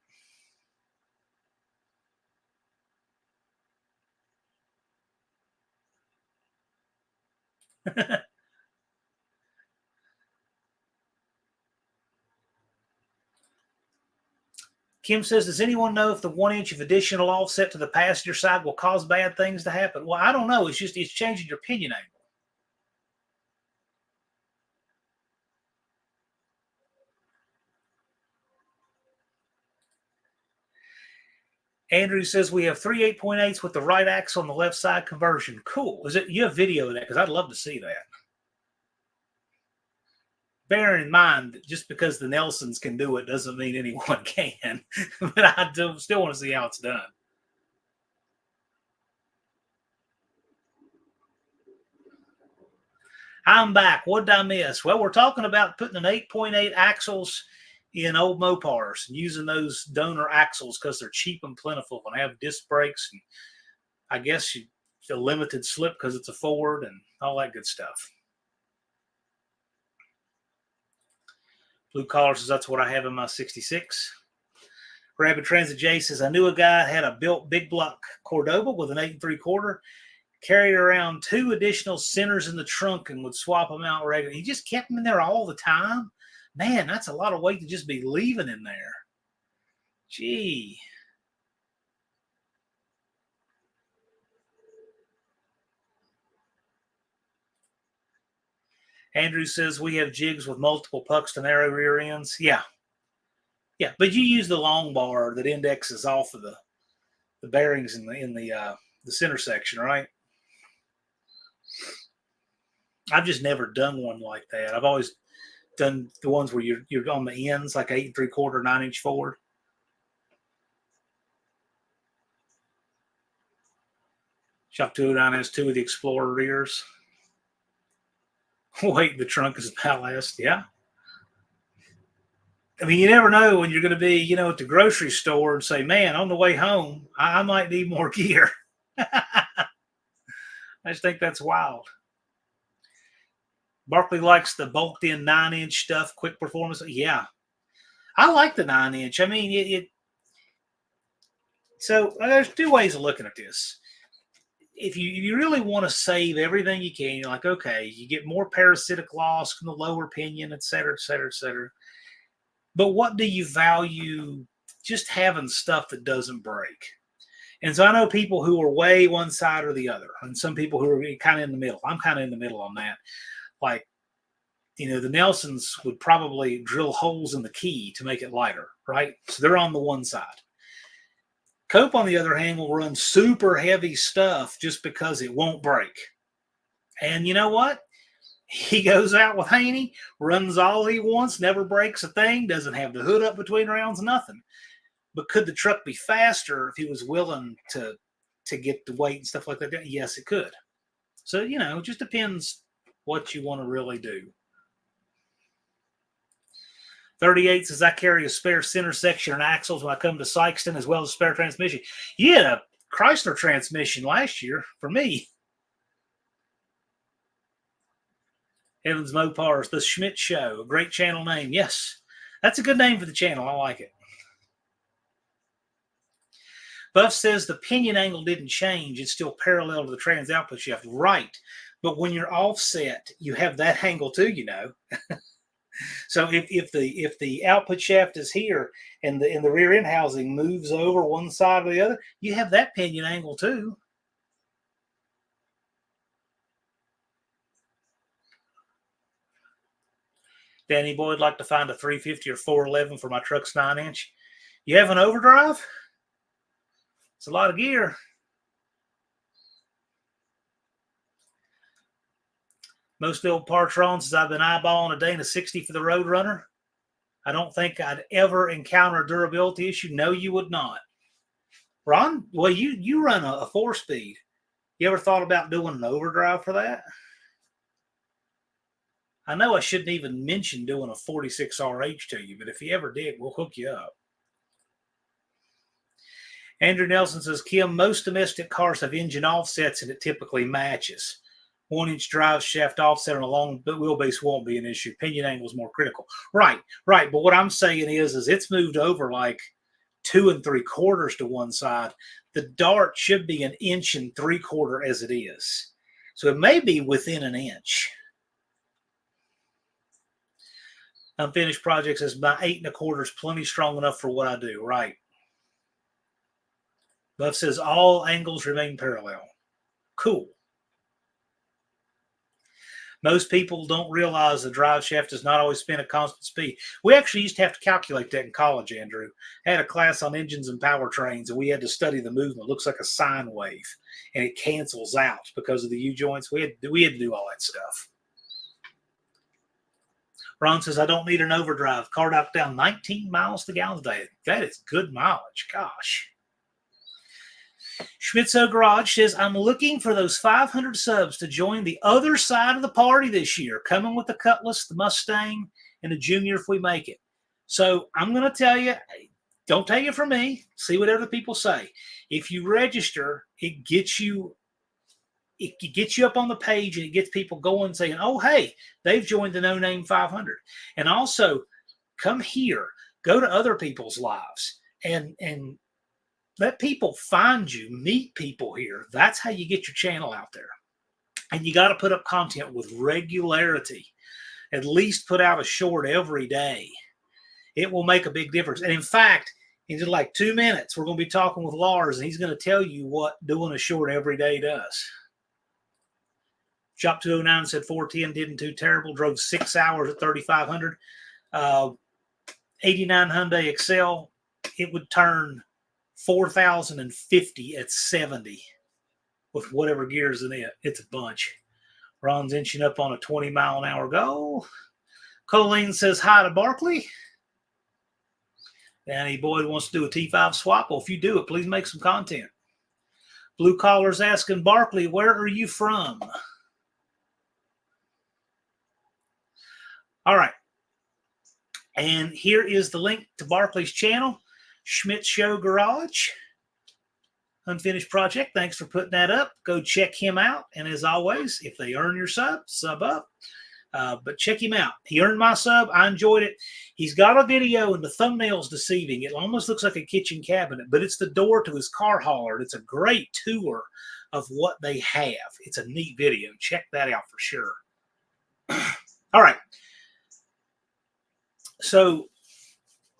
Kim says, does anyone know if the 1 inch of additional offset to the passenger side will cause bad things to happen? Well, I don't know. It's changing your pinion angle. Andrew says we have 3 8.8s with the right axle on the left side conversion. Cool. You have video of that? Because I'd love to see that. Bearing in mind that just because the Nelsons can do it doesn't mean anyone can. But I still want to see how it's done. I'm back. What did I miss? Well, we're talking about putting an 8.8 axles in old Mopars and using those donor axles because they're cheap and plentiful and have disc brakes. And I guess a limited slip because it's a Ford and all that good stuff. Blue Collar says that's what I have in my 66. Rapid Transit J says I knew a guy had a built big block Cordoba with an 8 3/4. Carried around 2 additional centers in the trunk and would swap them out regularly. He just kept them in there all the time. Man, that's a lot of weight to just be leaving in there. Gee. Andrew says we have jigs with multiple pucks to narrow rear ends. Yeah. Yeah, but you use the long bar that indexes off of the bearings in the center section, right? I've just never done one like that. I've always done the ones where you're on the ends, like 8 3/4, 9-inch forward. Shop 209 has 2 of the Explorer rears. Wait, the trunk is ballast. Yeah. I mean, you never know when you're going to be, you know, at the grocery store and say, man, on the way home, I might need more gear. I just think that's wild. Barkley likes the bulked in 9-inch stuff, quick performance. Yeah, I like the 9-inch. I mean, so there's two ways of looking at this. If you really want to save everything you can, you're like, okay, you get more parasitic loss from the lower pinion, et cetera, et cetera, et cetera. But what do you value just having stuff that doesn't break? And so I know people who are way one side or the other, and some people who are kind of in the middle. I'm kind of in the middle on that. Like, you know, the Nelsons would probably drill holes in the key to make it lighter, right? So they're on the one side. Cope, on the other hand, will run super heavy stuff just because it won't break. And you know what? He goes out with Haney, runs all he wants, never breaks a thing, doesn't have the hood up between rounds, nothing. But could the truck be faster if he was willing to get the weight and stuff like that? Yes, it could. So, you know, it just depends what you want to really do. 38 says, I carry a spare center section and axles when I come to Sykeston, as well as a spare transmission. You had a Chrysler transmission last year for me. Evans Mopars, The Schmidt Show, a great channel name. Yes, that's a good name for the channel. I like it. Buff says the pinion angle didn't change. It's still parallel to the trans output shaft. Right. But when you're offset, you have that angle too, you know. So if the output shaft is here and the rear end housing moves over one side or the other, you have that pinion angle too. Danny Boy would like to find a 350 or 411 for my truck's 9-inch. You have an overdrive? It's a lot of gear. Most of the old Partrons I've been eyeballing a Dana 60 for the Roadrunner. I don't think I'd ever encounter a durability issue. No, you would not. Ron, well, you run a 4-speed. You ever thought about doing an overdrive for that? I know I shouldn't even mention doing a 46 RH to you, but if you ever did, we'll hook you up. Andrew Nelson says, Kim, most domestic cars have engine offsets and it typically matches. 1-inch drive shaft offset on a long wheelbase won't be an issue. Pinion angle is more critical. Right. But what I'm saying is it's moved over like 2 3/4 to one side. The dart should be 1 3/4 as it is. So it may be within 1 inch. Unfinished project says my 8 1/4 is plenty strong enough for what I do. Right. Buff says all angles remain parallel. Cool. Most people don't realize the drive shaft does not always spin at constant speed. We actually used to have to calculate that in college, Andrew. I had a class on engines and powertrains, and we had to study the movement. It looks like a sine wave, and it cancels out because of the U-joints. We had to do all that stuff. Ron says, I don't need an overdrive. Car knocked down 19 miles to gallon a day. That is good mileage. Gosh. Schmitzo Garage says, I'm looking for those 500 subs to join the other side of the party this year, coming with the Cutlass, the Mustang, and the Junior if we make it. So I'm going to tell you, don't take it from me. See what other people say. If you register, it gets you up on the page and it gets people going saying, oh, hey, they've joined the No Name 500. And also, come here, go to other people's lives and let people find you, meet people here. That's how you get your channel out there. And you got to put up content with regularity. At least put out a short every day. It will make a big difference. And in fact, in just like 2 minutes, we're going to be talking with Lars, and he's going to tell you what doing a short every day does. Shop 209 said 410 didn't do terrible. Drove 6 hours at 3,500. 89 Hyundai Excel, it would turn 4,050 at 70 with whatever gears in it. It's a bunch. Ron's inching up on a 20-mile-an-hour goal. Colleen says hi to Barkley. Danny Boyd wants to do a T5 swap. Well, if you do it, please make some content. Blue Collar's asking Barkley, where are you from? All right. And here is the link to Barclay's channel, Schmidt Show Garage. Unfinished project. Thanks for putting that up. Go check him out. And as always, if they earn your sub up. But check him out. He earned my sub. I enjoyed it. He's got a video and the thumbnail's deceiving. It almost looks like a kitchen cabinet, but it's the door to his car hauler. It's a great tour of what they have. It's a neat video. Check that out for sure. All right. So,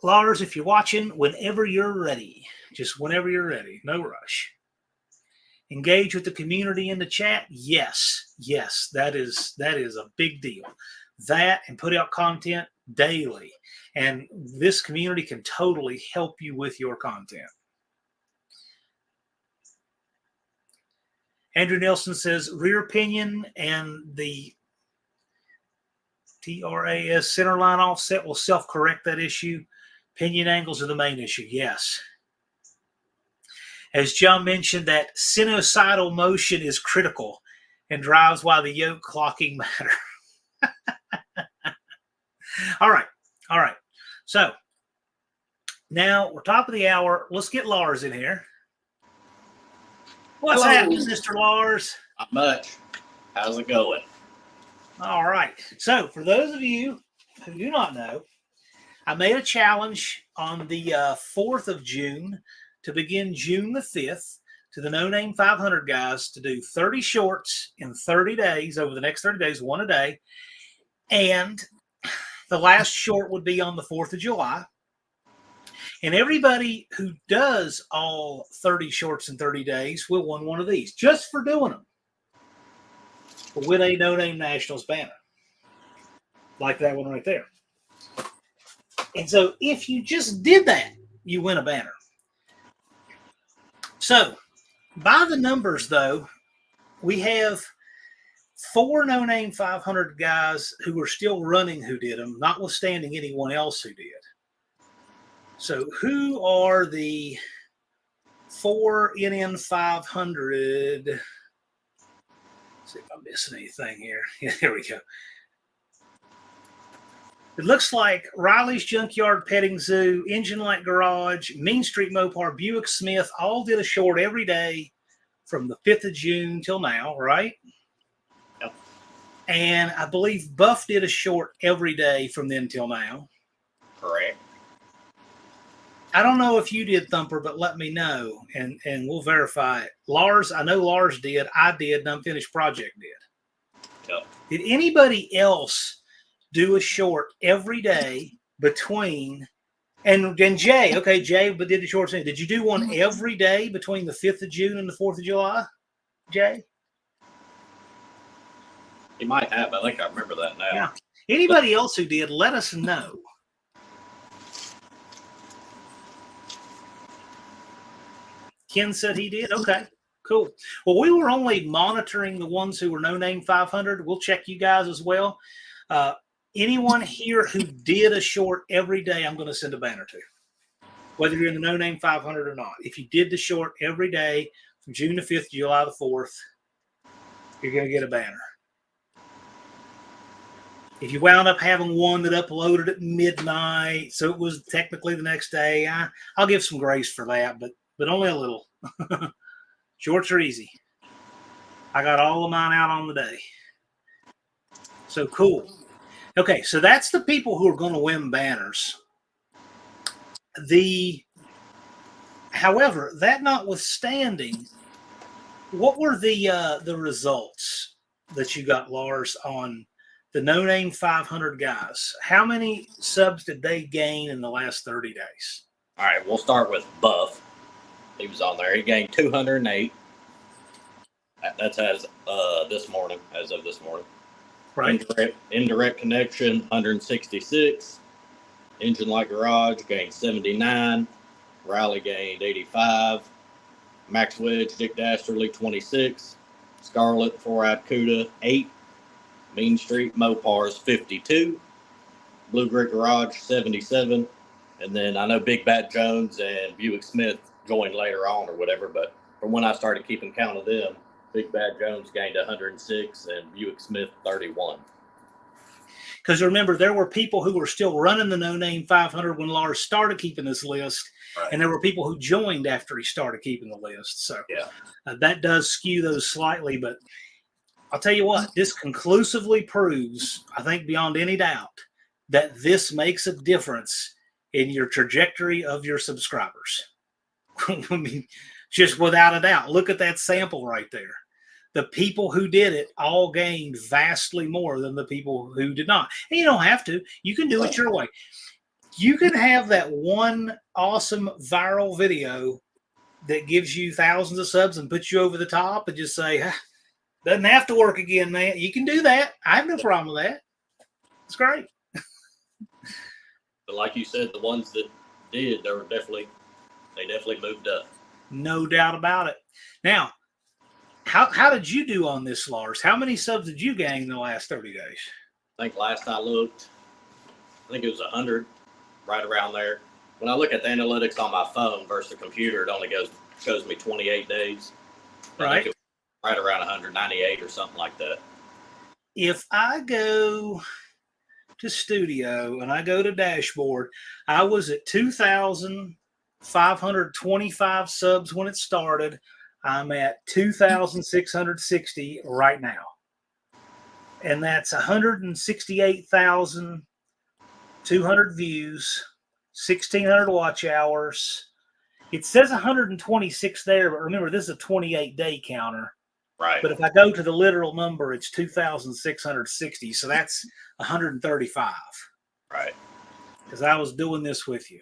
Lars, if you're watching, whenever you're ready, just whenever you're ready, no rush. Engage with the community in the chat. Yes, that is a big deal. That and put out content daily. And this community can totally help you with your content. Andrew Nelson says rear pinion and the TRAS centerline offset will self-correct that issue. Pinion angles are the main issue. Yes. As John mentioned, that sinusoidal motion is critical and drives why the yoke clocking matter. All right. So now we're top of the hour. Let's get Lars in here. What's happening, Mr. Lars? Not much. How's it going? All right. So for those of you who do not know, I made a challenge on the 4th of June to begin June the 5th to the No Name 500 guys to do 30 shorts in 30 days, over the next 30 days, one a day. And the last short would be on the 4th of July. And everybody who does all 30 shorts in 30 days will win one of these just for doing them. With a No Name Nationals banner. Like that one right there. And so if you just did that, you win a banner. So, by the numbers, though, we have 4 No Name 500 guys who are still running who did them, notwithstanding anyone else who did. So, who are the 4 NN 500? Let's see if I'm missing anything here. Yeah, there we go. It looks like Riley's Junkyard Petting Zoo, Engine Light Garage, Mean Street Mopar, Buick Smith all did a short every day from the 5th of June till now, right? Yep. And I believe Buff did a short every day from then till now. Correct. I don't know if you did, Thumper, but let me know, and we'll verify it. Lars, I know Lars did. I did. And Unfinished Project did. Yep. Did anybody else do a short every day between, and Jay, okay, Jay, but did the shorts in. Did you do one every day between the 5th of June and the 4th of July, Jay? You might have. I think I remember that now. Yeah. Anybody else who did, let us know. Ken said he did. Okay, cool. Well, we were only monitoring the ones who were No Name 500. We'll check you guys as well. Anyone here who did a short every day, I'm going to send a banner to, whether you're in the No Name 500 or not. If you did the short every day from June the 5th to July the 4th, you're going to get a banner. If you wound up having one that uploaded at midnight, so it was technically the next day, I'll give some grace for that, but only a little. Shorts are easy. I got all of mine out on the day. So cool. Okay, so that's the people who are going to win banners. However, that notwithstanding, what were the results that you got, Lars, on the No Name 500 guys? How many subs did they gain in the last 30 days? All right, we'll start with Buff. He was on there. He gained 208. That's as of this morning. Right. Indirect connection, 166. Engine Light Garage gained 79. Riley gained 85. Max Wedge, Dick Dastardly, 26. Scarlet, 4-eyed Cuda, 8. Mean Street Mopars, 52. Blue Grit Garage, 77. And then I know Big Bat Jones and Buick Smith joined later on or whatever, but from when I started keeping count of them, Big Bad Jones gained 106 and Buick Smith 31. Because remember, there were people who were still running the No Name 500 when Lars started keeping this list, Right. and there were people who joined after he started keeping the list. So that does skew those slightly. But I'll tell you what, this conclusively proves, I think beyond any doubt, that this makes a difference in your trajectory of your subscribers. I mean, just without a doubt. Look at that sample right there. The people who did it all gained vastly more than the people who did not. And you don't have to. You can do it your way. You can have that one awesome viral video that gives you thousands of subs and puts you over the top and just say, doesn't have to work again, man. You can do that. I have no problem with that. It's great. But like you said, the ones that did, they definitely moved up. No doubt about it. Now, how did you do on this, Lars? How many subs did you gain in the last 30 days? I think last I looked, I think it was 100, right around there. When I look at the analytics on my phone versus the computer, it only shows me 28 days. Right. I think it was right around 198 or something like that. If I go to studio and I go to dashboard, I was at 2,525 subs when it started. I'm at 2,660 right now. And that's 168,200 views, 1,600 watch hours. It says 126 there, but remember, this is a 28-day counter. Right. But if I go to the literal number, it's 2,660. So that's 135. Right. Because I was doing this with you.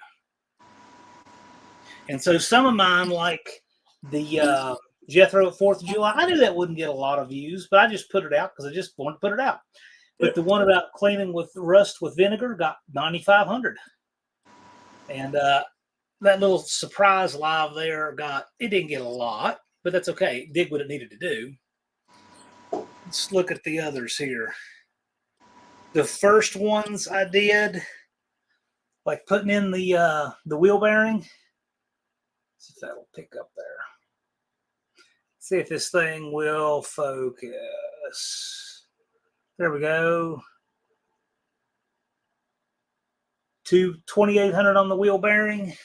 And so some of mine, like the Jethro at 4th of July, I knew that wouldn't get a lot of views, but I just put it out because I just wanted to put it out. But the one about cleaning with rust with vinegar got 9,500. And that little surprise live there it didn't get a lot, but that's okay. It did what it needed to do. Let's look at the others here. The first ones I did, like putting in the wheel bearing. See if that'll pick up there. See if this thing will focus. There we go. 2,800 on the wheel bearing.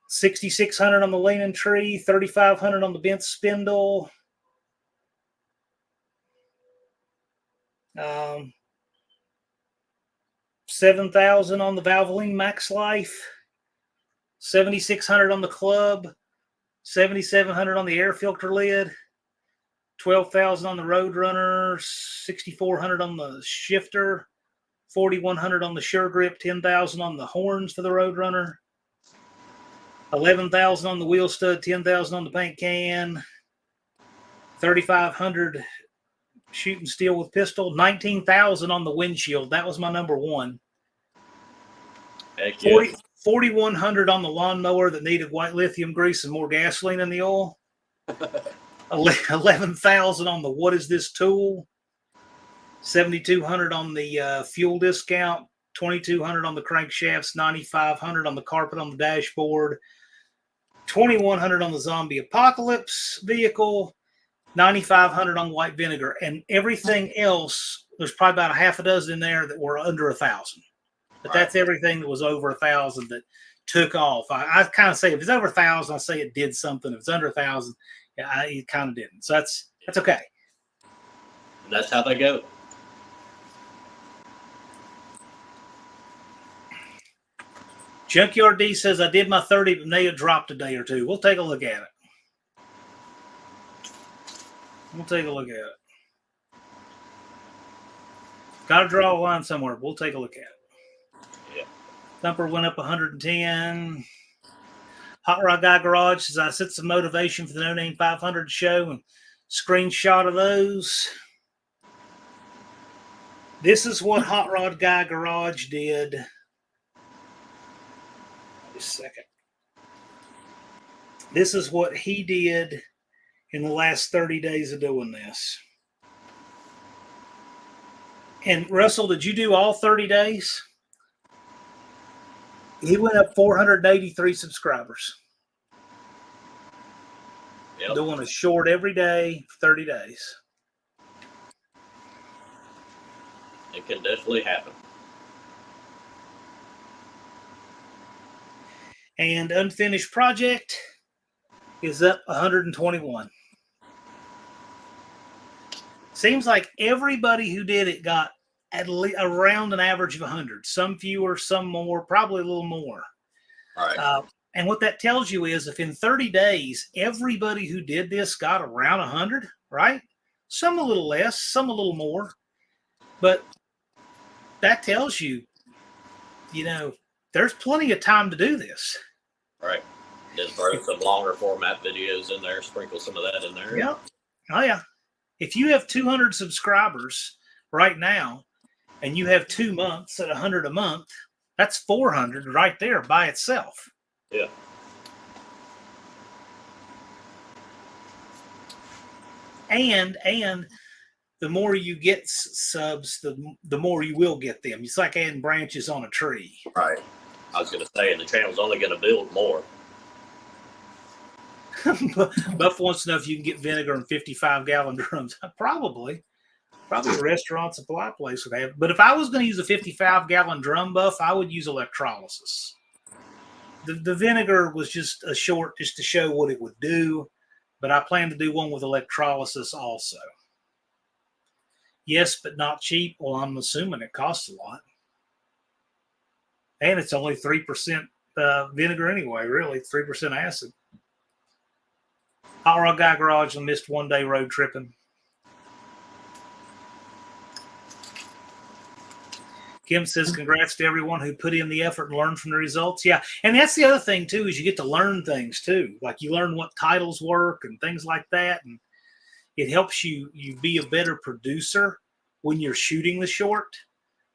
6,600 on the leaning tree. 3,500 on the bent spindle. 7,000 on the Valvoline Max Life. 7,600 on the club. 7,700 on the air filter lid. 12,000 on the Roadrunner. 6,400 on the shifter. 4,100 on the Sure Grip. 10,000 on the horns for the Roadrunner. 11,000 on the wheel stud. 10,000 on the paint can. 3,500 shooting steel with pistol. 19,000 on the windshield. That was my number one. Heck yeah. 4,100 on the lawnmower that needed white lithium grease and more gasoline in the oil. 11,000 on the what is this tool. 7,200 on the fuel discount. 2,200 on the crankshafts. 9,500 on the carpet on the dashboard. 2,100 on the zombie apocalypse vehicle. 9,500 on white vinegar, and everything else. There's probably about a half a dozen in there that were under 1,000. But that's everything that was over 1,000 that took off. I kind of say if it's over 1,000, I say it did something. If it's under 1,000, it kind of didn't. So that's okay. And that's how they go. Junkyard D says I did my 30, but may have dropped a day or two. We'll take a look at it. Got to draw a line somewhere. We'll take a look at it. Yeah. Thumper went up 110. Hot Rod Guy Garage says I set some motivation for the No Name 500 show and screenshot of those. This is what Hot Rod Guy Garage did. Just a second. This is what he did in the last 30 days of doing this. And Russell, did you do all 30 days? He went up 483 subscribers. Yep. Doing a short every day for 30 days. It can definitely happen. And unfinished project is up 121. Seems like everybody who did it got at least around an average of 100. Some fewer, some more, probably a little more. All right. And what that tells you is if in 30 days, everybody who did this got around 100, right? Some a little less, some a little more. But that tells you, there's plenty of time to do this. Right. Just throw some longer format videos in there, sprinkle some of that in there. Yeah. Oh, yeah. If you have 200 subscribers right now and you have 2 months at 100 a month, that's 400 right there by itself. Yeah. And the more you get subs, the more you will get them. It's like adding branches on a tree. Right. I was going to say, and the channel's only going to build more. Buff wants to know if you can get vinegar in 55-gallon drums. Probably a restaurant supply place would have. But if I was going to use a 55-gallon drum, Buff, I would use electrolysis. The vinegar was just just to show what it would do. But I plan to do one with electrolysis also. Yes, but not cheap. Well, I'm assuming it costs a lot. And it's only 3% vinegar anyway, really. 3% acid. AHRA Guy Garage and missed 1 day road tripping. Kim says, congrats to everyone who put in the effort and learned from the results. Yeah, and that's the other thing, too, is you get to learn things, too. Like you learn what titles work and things like that. And it helps you be a better producer when you're shooting the short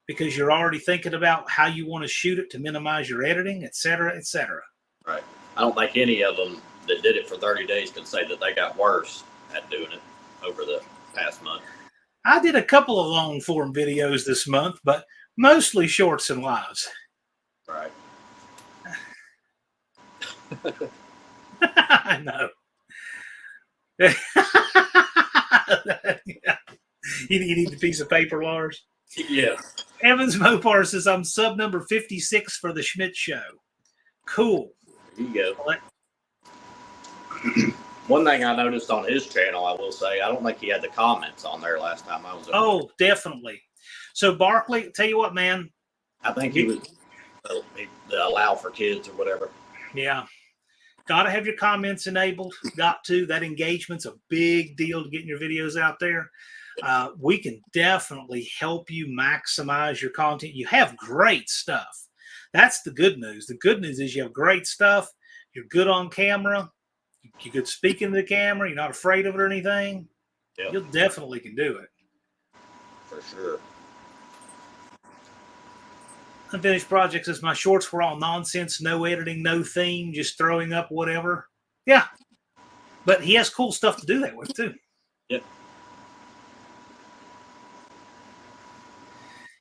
because you're already thinking about how you want to shoot it to minimize your editing, et cetera, et cetera. Right. I don't think any of them that did it for 30 days can say that they got worse at doing it over the past month. I did a couple of long form videos this month, but mostly shorts and lives. Right. I know. Yeah. You need the piece of paper, Lars? Yeah. Evans Mopar says, I'm sub number 56 for the Schmidt show. Cool. There you go. One thing I noticed on his channel, I will say, I don't think he had the comments on there last time I was over. Oh, definitely. So Barkley, tell you what, man. I think he was allow for kids or whatever. Yeah. Got to have your comments enabled. Got to. That engagement's a big deal to getting your videos out there. We can definitely help you maximize your content. You have great stuff. That's the good news. The good news is you have great stuff. You're good on camera. You're good speaking to the camera. You're not afraid of it or anything. Yep. You definitely can do it. For sure. Unfinished projects says my shorts were all nonsense, no editing, no theme, just throwing up whatever. Yeah. But he has cool stuff to do that with too. Yep.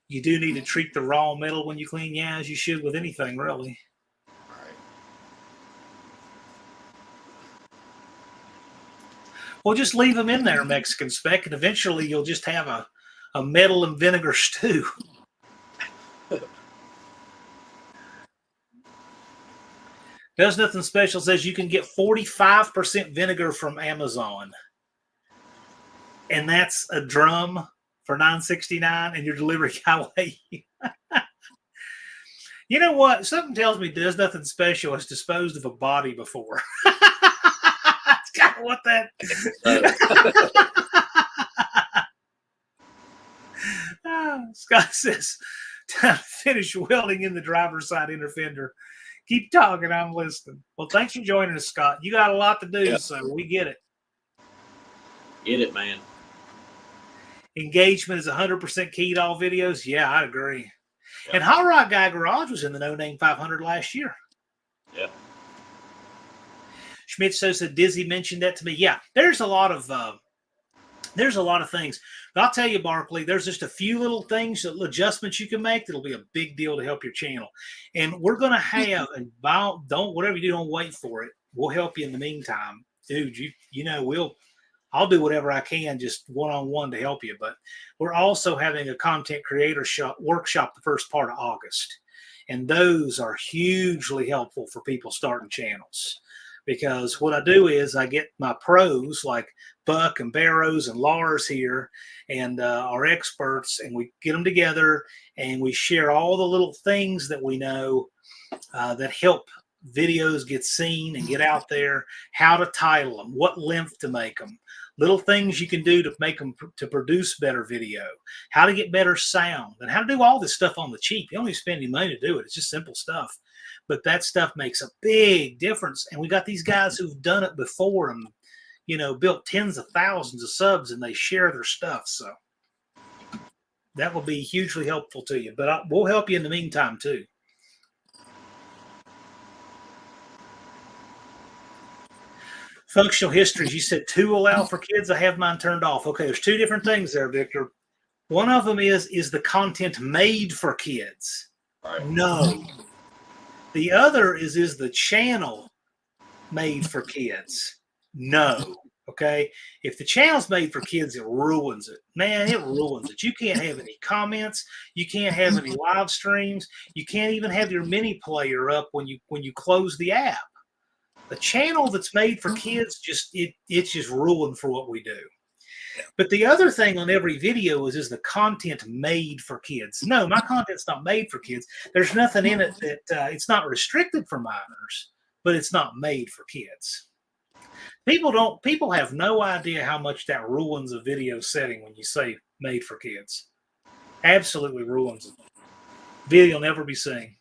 You do need to treat the raw metal when you clean, yeah, as you should with anything, really. Right. Well, just leave them in there, Mexican spec, and eventually you'll just have a metal and vinegar stew. Does Nothing Special says you can get 45% vinegar from Amazon. And that's a drum for $9.69 and your delivery guy weighs. You know what? Something tells me Does Nothing Special has disposed of a body before. That's kind of what that. Scott says, time to finish welding in the driver's side inner fender. Keep talking. I'm listening. Well, thanks for joining us, Scott. You got a lot to do, so we get it. Get it, man. Engagement is 100% key to all videos. Yeah, I agree. Yep. And Hot Rod Guy Garage was in the No Name 500 last year. Yeah. Schmidt says that Dizzy mentioned that to me. Yeah, there's a lot of things. But I'll tell you, Barkley, there's just a few little things, adjustments you can make that'll be a big deal to help your channel. And we're going to have, and whatever you do, don't wait for it. We'll help you in the meantime. Dude, we'll I'll do whatever I can just one-on-one to help you. But we're also having a content creator workshop the first part of August. And those are hugely helpful for people starting channels. Because what I do is I get my pros like Buck and Barrows and Lars here and our experts, and we get them together and we share all the little things that we know that help videos get seen and get out there, how to title them, what length to make them, little things you can do to make them to produce better video, how to get better sound, and how to do all this stuff on the cheap. You don't need to spend any money to do it. It's just simple stuff. But that stuff makes a big difference. And we got these guys who've done it before and, you know, built tens of thousands of subs, and they share their stuff. So that will be hugely helpful to you. But we'll help you in the meantime, too. Functional histories, you said 2 allow for kids. I have mine turned off. Okay, there's 2 different things there, Victor. One of them is the content made for kids? Right. No. The other is the channel made for kids? No. Okay. If the channel's made for kids, it ruins it. Man, it ruins it. You can't have any comments. You can't have any live streams. You can't even have your mini player up when you close the app. The channel that's made for kids, it's just ruined for what we do. But the other thing on every video is the content made for kids? No, my content's not made for kids. There's nothing in it that it's not restricted for minors, but it's not made for kids. People have no idea how much that ruins a video setting when you say made for kids. Absolutely ruins it. Video will never be seen.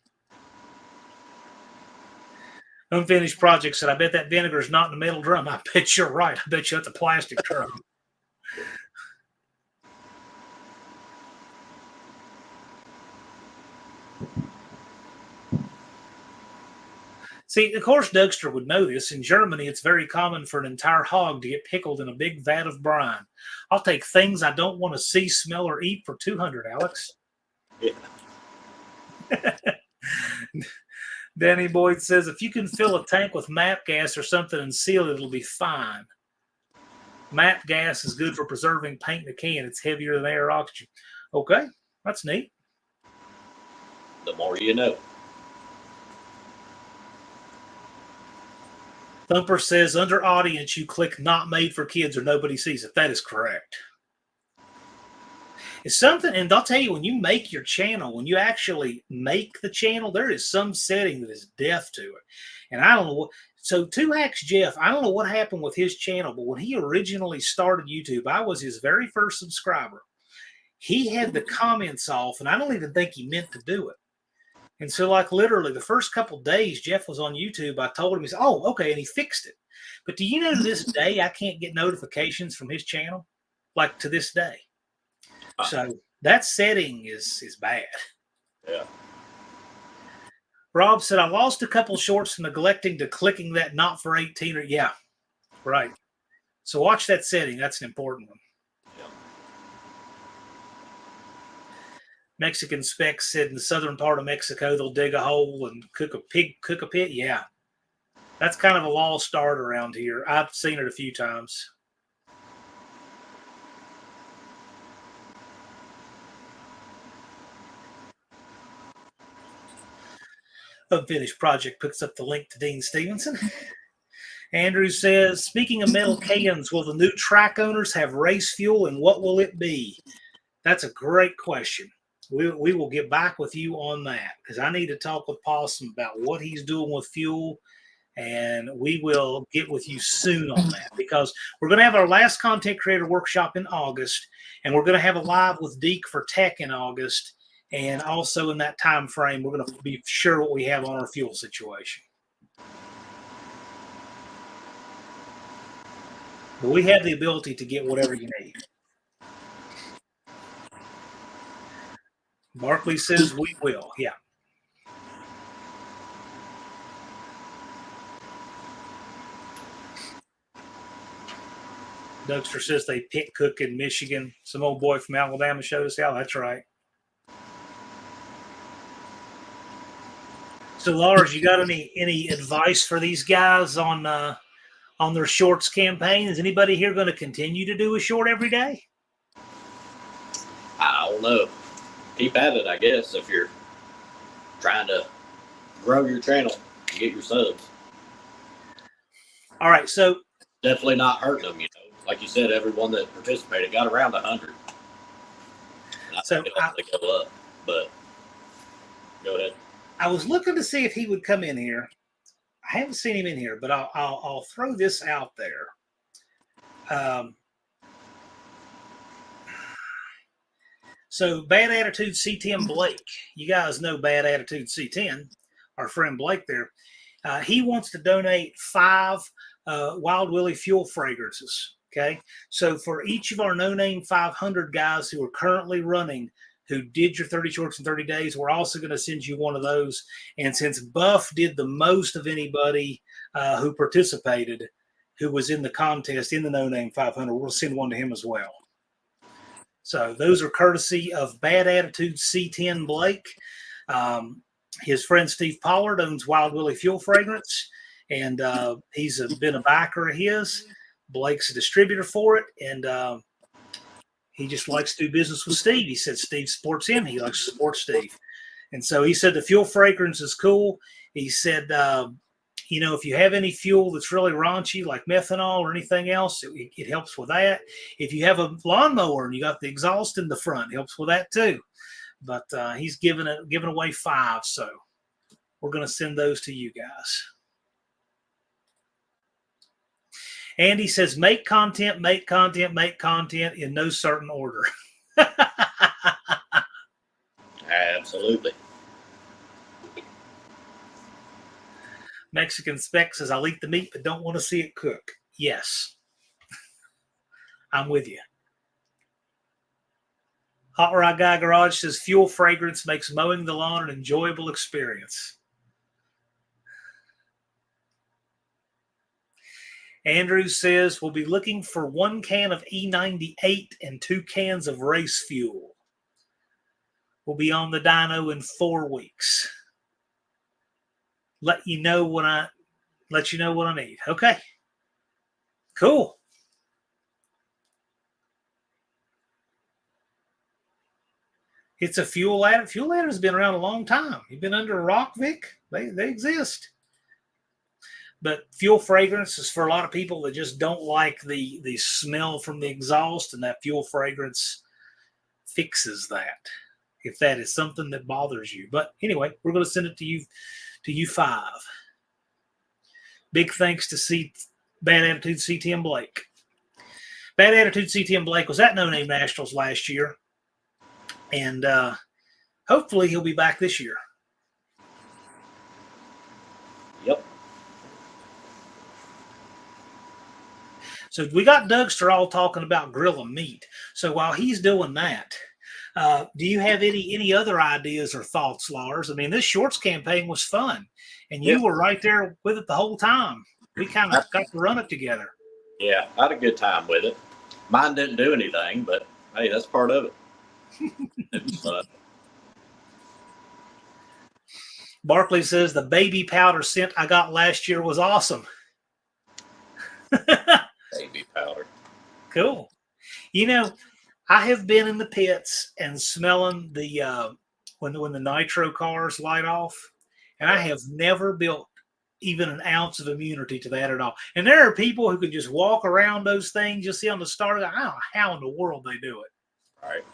Unfinished project said, I bet that vinegar is not in the metal drum. I bet you're right. I bet you that's a plastic drum. See, of course, Dougster would know this. In Germany, it's very common for an entire hog to get pickled in a big vat of brine. I'll take things I don't want to see, smell, or eat for $200, Alex. Yeah. Danny Boyd says, if you can fill a tank with MAP gas or something and seal it, it'll be fine. MAP gas is good for preserving paint in a can. It's heavier than air or oxygen. Okay, that's neat. The more you know. Thumper says, under audience, you click not made for kids or nobody sees it. That is correct. It's something, and I'll tell you, when you make your channel, when you actually make the channel, there is some setting that is death to it. And I don't know what, so 2Hacks Jeff, I don't know what happened with his channel, but when he originally started YouTube, I was his very first subscriber. He had the comments off, and I don't even think he meant to do it. And so, like, literally the first couple of days Jeff was on YouTube, I told him, he said, oh, okay, and he fixed it. But do you know to this day I can't get notifications from his channel? Like, to this day. So that setting is bad. Yeah. Rob said, I lost a couple shorts neglecting to clicking that not for 18 or yeah, right. So watch that setting. That's an important one. Yeah. Mexican Specs said in the southern part of Mexico, they'll dig a hole and cook a pit. Yeah. That's kind of a lost art around here. I've seen it a few times. Unfinished project picks up the link to Dean Stevenson. Andrew says, speaking of metal cans, will the new track owners have race fuel and what will it be? That's a great question. We will get back with you on that because I need to talk with Possum about what he's doing with fuel, and we will get with you soon on that because we're going to have our last content creator workshop in August, and we're going to have a live with Deke for tech in August. And also in that time frame, we're going to be sure what we have on our fuel situation. But we have the ability to get whatever you need. Barkley says we will. Yeah. Dougster says they pit cook in Michigan. Some old boy from Alabama showed us how. That's right. So, Lars, you got any advice for these guys on on their shorts campaign. Is anybody here going to continue to do a short every day? I don't know. Keep at it, I guess, if you're trying to grow your channel and get your subs. All right, so definitely not hurting them, Like you said, everyone that participated got around 100. And I think it'll only go up, but go ahead. I was looking to see if he would come in here. I haven't seen him in here, but I'll throw this out there. So Bad Attitude C10 Blake, you guys know Bad Attitude C10, our friend Blake there. He wants to donate 5 Wild Willie fuel fragrances. Okay, so for each of our No Name 500 guys who are currently running, who did your 30 shorts in 30 days, we're also going to send you one of those. And since Buff did the most of anybody who participated, who was in the contest in the No Name 500, we'll send one to him as well. So those are courtesy of Bad Attitude C10 Blake. His friend Steve Pollard owns Wild Willie Fuel Fragrance, and he's been a backer of his. Blake's a distributor for it, and he just likes to do business with Steve. He said Steve supports him. He likes to support Steve. And so he said the fuel fragrance is cool. He said, if you have any fuel that's really raunchy, like methanol or anything else, it helps with that. If you have a lawnmower and you got the exhaust in the front, it helps with that too. But he's giving away 5, so we're going to send those to you guys. Andy says, make content in no certain order. Absolutely. Mexican Spec says, I'll eat the meat but don't want to see it cook. Yes. I'm with you. Hot Rod Guy Garage says, fuel fragrance makes mowing the lawn an enjoyable experience. Andrew says, we'll be looking for 1 can of E98 and 2 cans of race fuel. We'll be on the dyno in 4 weeks. Let you know what I need. Okay. Cool. It's a fuel ladder. Fuel ladder has been around a long time. You've been under a rock, Vic? They exist. But fuel fragrance is for a lot of people that just don't like the smell from the exhaust, and that fuel fragrance fixes that, if that is something that bothers you. But anyway, we're going to send it to you 5. Big thanks to Bad Attitude C10 Blake. Bad Attitude C10 Blake was at No Name Nationals last year, and hopefully he'll be back this year. Yep. So we got Dougster all talking about grilling meat. So while he's doing that, do you have any other ideas or thoughts, Lars? I mean, this shorts campaign was fun, and you were right there with it the whole time. We kind of got to run it together. Yeah, I had a good time with it. Mine didn't do anything, but hey, that's part of it. It was fun. Barkley says the baby powder scent I got last year was awesome. Baby powder. Cool. I have been in the pits and smelling the when the nitro cars light off, and I have never built even an ounce of immunity to that at all. And there are people who can just walk around those things. You'll see on the start. I don't know how in the world they do it. All right.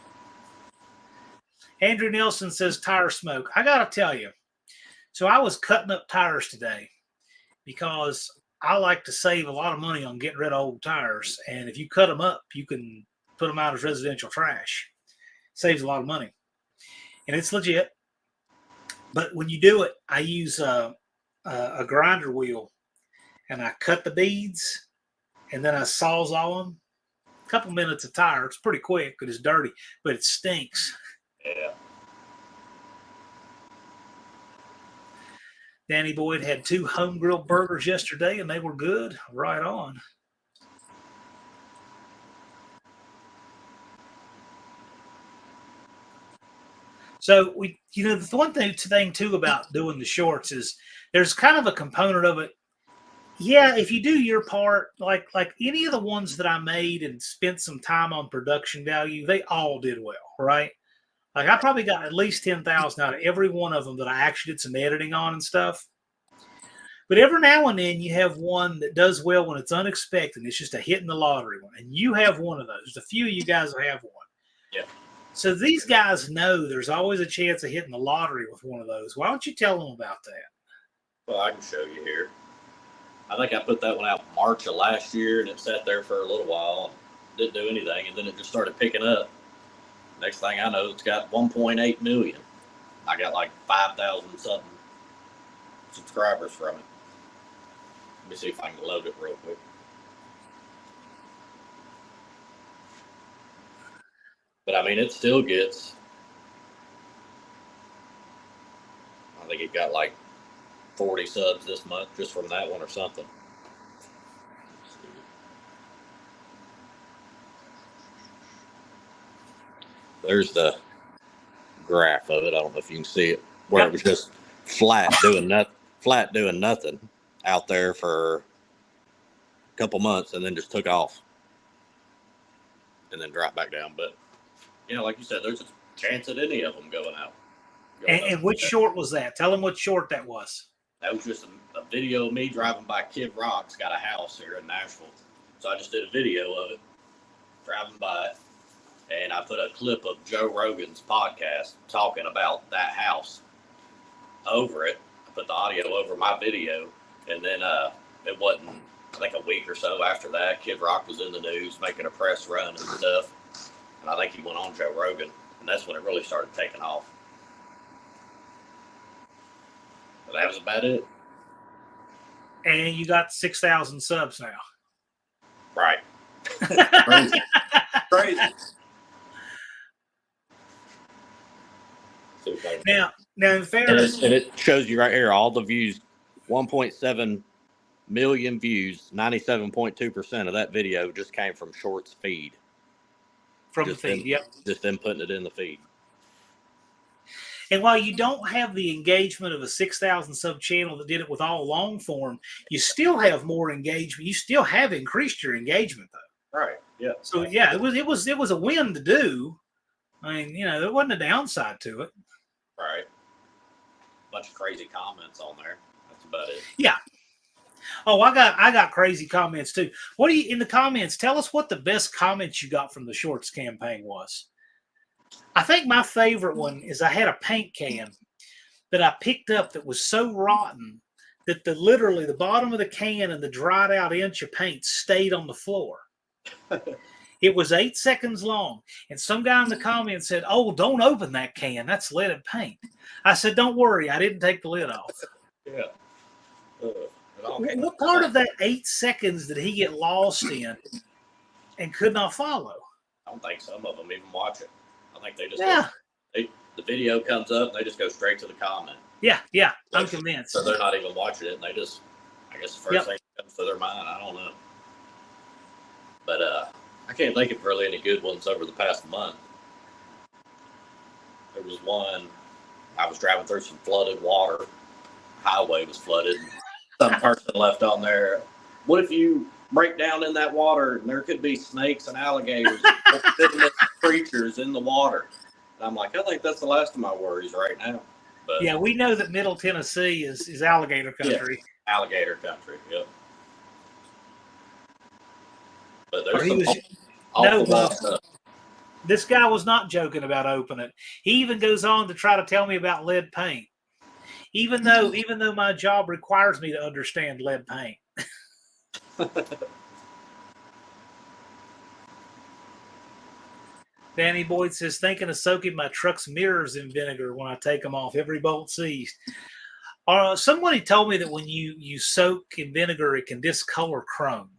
Andrew Nelson says tire smoke. I got to tell you. So I was cutting up tires today because I like to save a lot of money on getting rid of old tires. And if you cut them up, you can put them out as residential trash. Saves a lot of money. And it's legit. But when you do it, I use a grinder wheel, and I cut the beads, and then I sawzall them. A couple minutes of tire. It's pretty quick, but it's dirty, but it stinks. Yeah. Danny Boyd had 2 home grilled burgers yesterday, and they were good. Right on. So the one thing too about doing the shorts is there's kind of a component of it. Yeah, if you do your part, like any of the ones that I made and spent some time on production value, they all did well, right? Like I probably got at least 10,000 out of every one of them that I actually did some editing on and stuff. But every now and then you have one that does well when it's unexpected. It's just a hit in the lottery one, and you have one of those. There's a few of you guys will have one. Yeah. So these guys know there's always a chance of hitting the lottery with one of those. Why don't you tell them about that? Well, I can show you here. I think I put that one out March of last year, and it sat there for a little while. Didn't do anything, and then it just started picking up. Next thing I know, it's got 1.8 million. I got like 5,000 something subscribers from it. Let me see if I can load it real quick. But I mean, it still gets, I think it got like 40 subs this month just from that one or something. There's the graph of it. I don't know if you can see it, where it was just flat doing nothing out there for a couple months, and then just took off and then dropped back down. But like you said, there's a chance at any of them going out. And which short was that? Tell them what short that was. That was just a video of me driving by Kid Rock's got a house here in Nashville. So I just did a video of it, driving by it, and I put a clip of Joe Rogan's podcast talking about that house over it. I put the audio over my video, and then it wasn't, I think, a week or so after that, Kid Rock was in the news making a press run and stuff, and I think he went on Joe Rogan, and that's when it really started taking off. But that was about it. And you got 6,000 subs now. Right. Crazy. Crazy. Now, in fairness, and it shows you right here all the views, 1.7 million views, 97.2% of that video just came from Shorts feed. From the feed, yep. Just them putting it in the feed. And while you don't have the engagement of a 6,000 sub channel that did it with all long form, you still have more engagement. You still have increased your engagement, though. Right. Yeah. So yeah, it was a win to do. I mean, there wasn't a downside to it. Right. Bunch of crazy comments on there. That's about it. Yeah. Oh, I got crazy comments too. What do you in the comments? Tell us what the best comments you got from the Shorts campaign was. I think my favorite one is I had a paint can that I picked up that was so rotten that literally the bottom of the can and the dried out inch of paint stayed on the floor. It was 8 seconds long, and some guy in the comments said, "Oh, don't open that can. That's leaded paint." I said, "Don't worry, I didn't take the lid off." Yeah. What part of that 8 seconds did he get lost in and could not follow? I don't think some of them even watch it. I think they just the video comes up and they just go straight to the comment. Yeah, I'm convinced. So they're not even watching it, and they just, I guess the first thing that comes to their mind, I don't know. But I can't think of really any good ones over the past month. There was one, I was driving through some flooded water. Highway was flooded. Some person left on there, "What if you break down in that water and there could be snakes and alligators and creatures in the water?" And I'm like, I think that's the last of my worries right now. But yeah, we know that Middle Tennessee is alligator country. Yeah, alligator country, yep. But there's stuff. This guy was not joking about opening it. He even goes on to try to tell me about lead paint. Even though my job requires me to understand lead paint. Danny Boyd says, thinking of soaking my truck's mirrors in vinegar when I take them off, every bolt seized. Somebody told me that when you soak in vinegar, it can discolor chrome.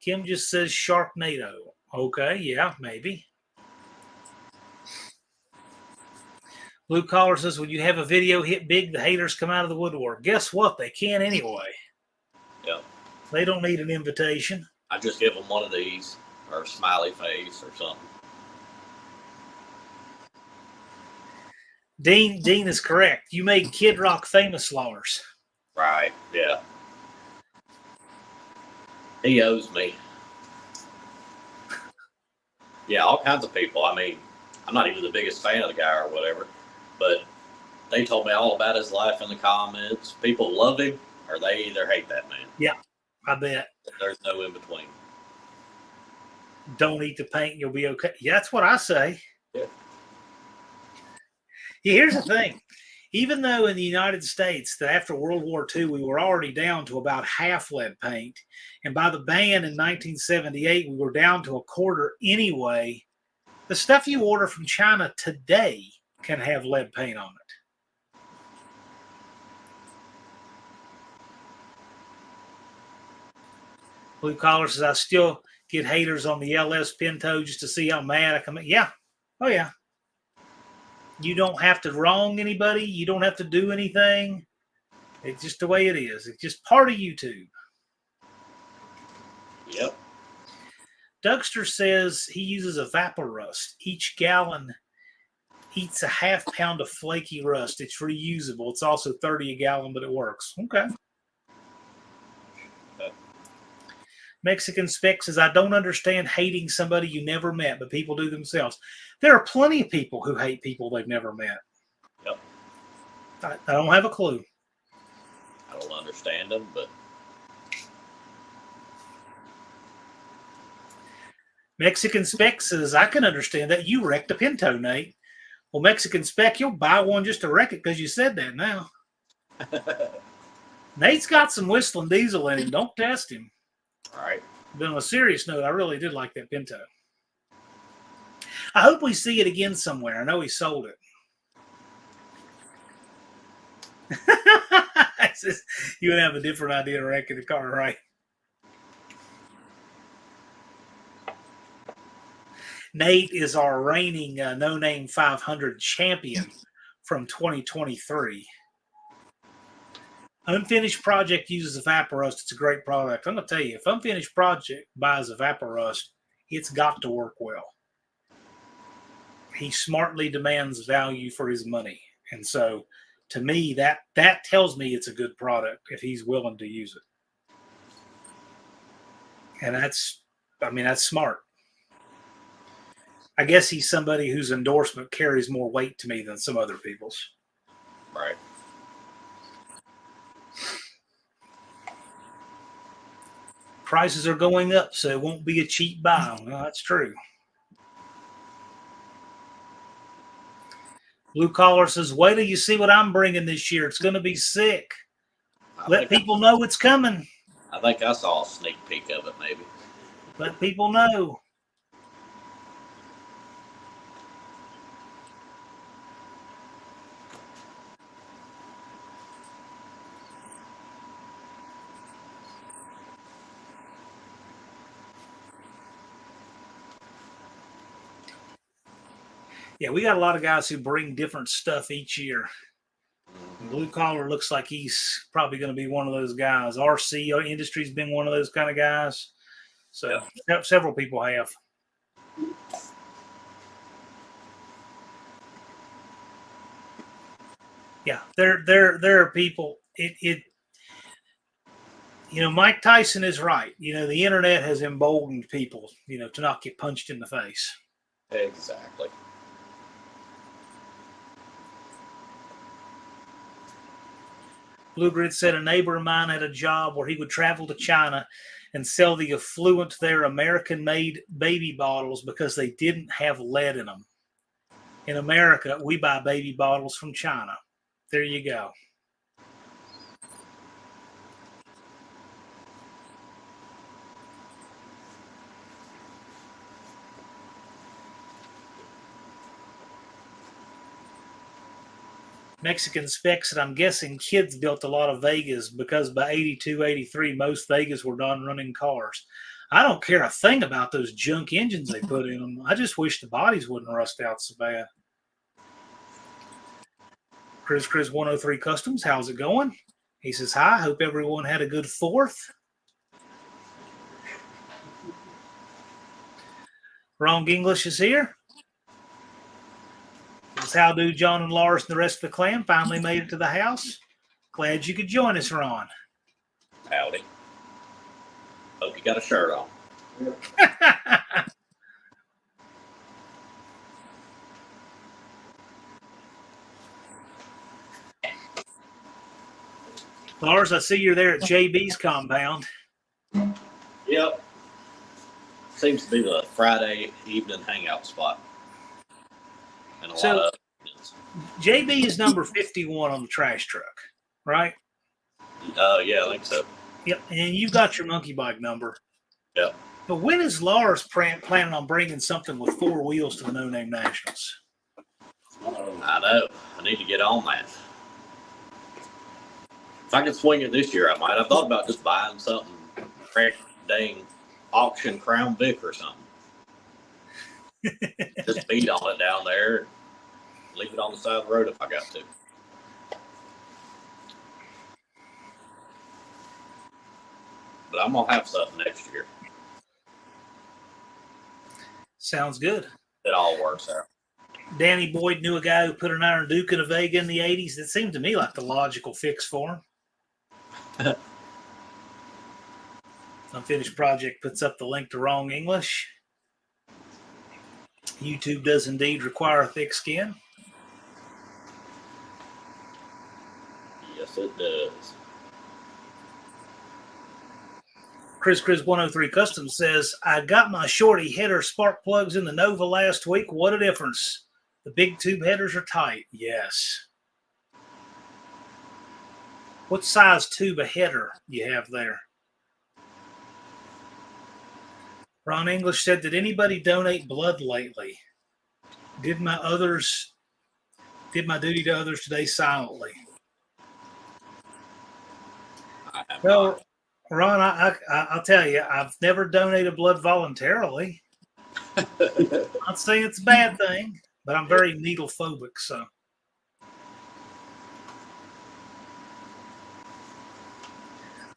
Kim just says Sharknado. Okay, yeah, maybe. Blue Collar says, when you have a video hit big, the haters come out of the woodwork. Guess what? They can anyway. Yeah. They don't need an invitation. I just give them one of these, or a smiley face or something. Dean is correct. You made Kid Rock famous, Lars. Right. Yeah. He owes me. Yeah, all kinds of people. I mean, I'm not even the biggest fan of the guy or whatever, but they told me all about his life in the comments. People love him or they either hate that man. Yeah, I bet. There's no in between. Don't eat the paint and you'll be okay. Yeah, that's what I say. Yeah. Here's the thing. Even though in the United States, that after World War II, we were already down to about half lead paint, and by the ban in 1978, we were down to a quarter anyway, the stuff you order from China today can have lead paint on it. Blue Collar says, I still get haters on the LS Pinto just to see how mad I come. Yeah. Oh, yeah. You don't have to wrong anybody. You don't have to do anything. It's just the way it is. It's just part of YouTube. Yep. Dougster says he uses a vapor rust. Each gallon eats a half pound of flaky rust. It's reusable. It's also 30 a gallon, but it works. Okay. Mexican Spec says, I don't understand hating somebody you never met, but people do themselves. There are plenty of people who hate people they've never met. Yep. I don't have a clue. I don't understand them, but Mexican Spec says, I can understand that. You wrecked a Pinto, Nate. Well, Mexican Spec, you'll buy one just to wreck it because you said that now. Nate's got some whistling diesel in him. Don't test him. all right. But on a serious note, I really did like that Pinto. I hope we see it again somewhere. I know he sold it. You would have a different idea of wrecking the car, right? Nate is our reigning No Name 500 champion from 2023. Unfinished Project uses a vapor rust. It's a great product. I'm going to tell you, if Unfinished Project buys a vapor rust, it's got to work well. He smartly demands value for his money. And so, to me, that tells me it's a good product if he's willing to use it. And that's smart. I guess he's somebody whose endorsement carries more weight to me than some other people's. Right. Prices are going up, so it won't be a cheap buy. Well, that's true. Blue Collar says, wait till you see what I'm bringing this year. It's going to be sick. Let people know it's coming. I think I saw a sneak peek of it, maybe. Let people know. Yeah, we got a lot of guys who bring different stuff each year. Blue Collar looks like he's probably going to be one of those guys. RC Industries been one of those kind of guys. So several people have. Yeah, there are people. Mike Tyson is right. The internet has emboldened people, to not get punched in the face. Exactly. Blue Grid said a neighbor of mine had a job where he would travel to China and sell the affluent their American-made baby bottles because they didn't have lead in them. In America, we buy baby bottles from China. There you go. Mexican Specs, and I'm guessing kids built a lot of Vegas because by 82, 83, most Vegas were done running cars. I don't care a thing about those junk engines they put in them. I just wish the bodies wouldn't rust out so bad. Chris 103 Customs, how's it going? He says, hi, hope everyone had a good 4th. Wrong English is here. how do John and Lars and the rest of the clan finally made it to the house. Glad you could join us, Ron. Howdy. Hope you got a shirt on. Lars, I see you're there at JB's compound. Yep. Seems to be the Friday evening hangout spot. And a lot of JB is number 51 on the trash truck, right? yeah, I think so. Yep. And you've got your monkey bike number. Yep. But when is Lars planning on bringing something with 4 wheels to the No Name Nationals? I know. I need to get on that. If I could swing it this year, I might. I thought about just buying something, dang auction Crown Vic or something. Just beat on it down there and leave it on the side of the road if I got to. But I'm going to have something next year. Sounds good. It all works out. Danny Boyd knew a guy who put an Iron Duke in a Vega in the 80s. That seemed to me like the logical fix for him. Unfinished Project puts up the link to Wrong English. YouTube does indeed require a thick skin. Yes, it does. Chris 103 Custom says, I got my shorty header spark plugs in the Nova last week. What a difference. The big tube headers are tight. Yes. What size tube of header do you have there? Ron English said, did anybody donate blood lately? Did my duty to others today silently? Well, Ron, I'll tell you, I've never donated blood voluntarily. Not saying it's a bad thing, but I'm very needle phobic, so.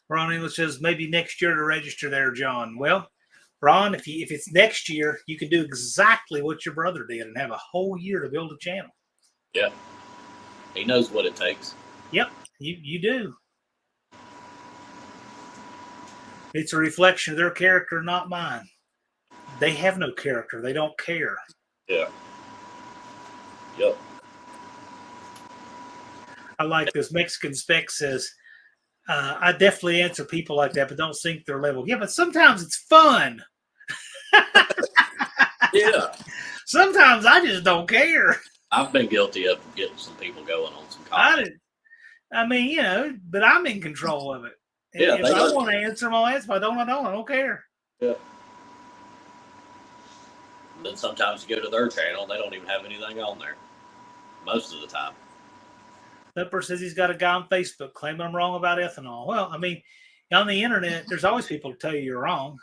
Ron English says, maybe next year to register there, John. Well, Ron, if it's next year, you can do exactly what your brother did and have a whole year to build a channel. Yeah. He knows what it takes. Yep, you do. It's a reflection of their character, not mine. They have no character. They don't care. Yeah. Yep. I like this. Mexican Spec says, I definitely answer people like that, but don't sink their level. Yeah, but sometimes it's fun. Yeah. Sometimes I just don't care. I've been guilty of getting some people going on some comments. But I'm in control of it. Yeah, if I want to answer, I'll answer. If I don't, I don't. I don't care. Yeah. And then sometimes you go to their channel, they don't even have anything on there. Most of the time. Pepper says he's got a guy on Facebook claiming I'm wrong about ethanol. Well, I mean, on the internet, there's always people to tell you you're wrong.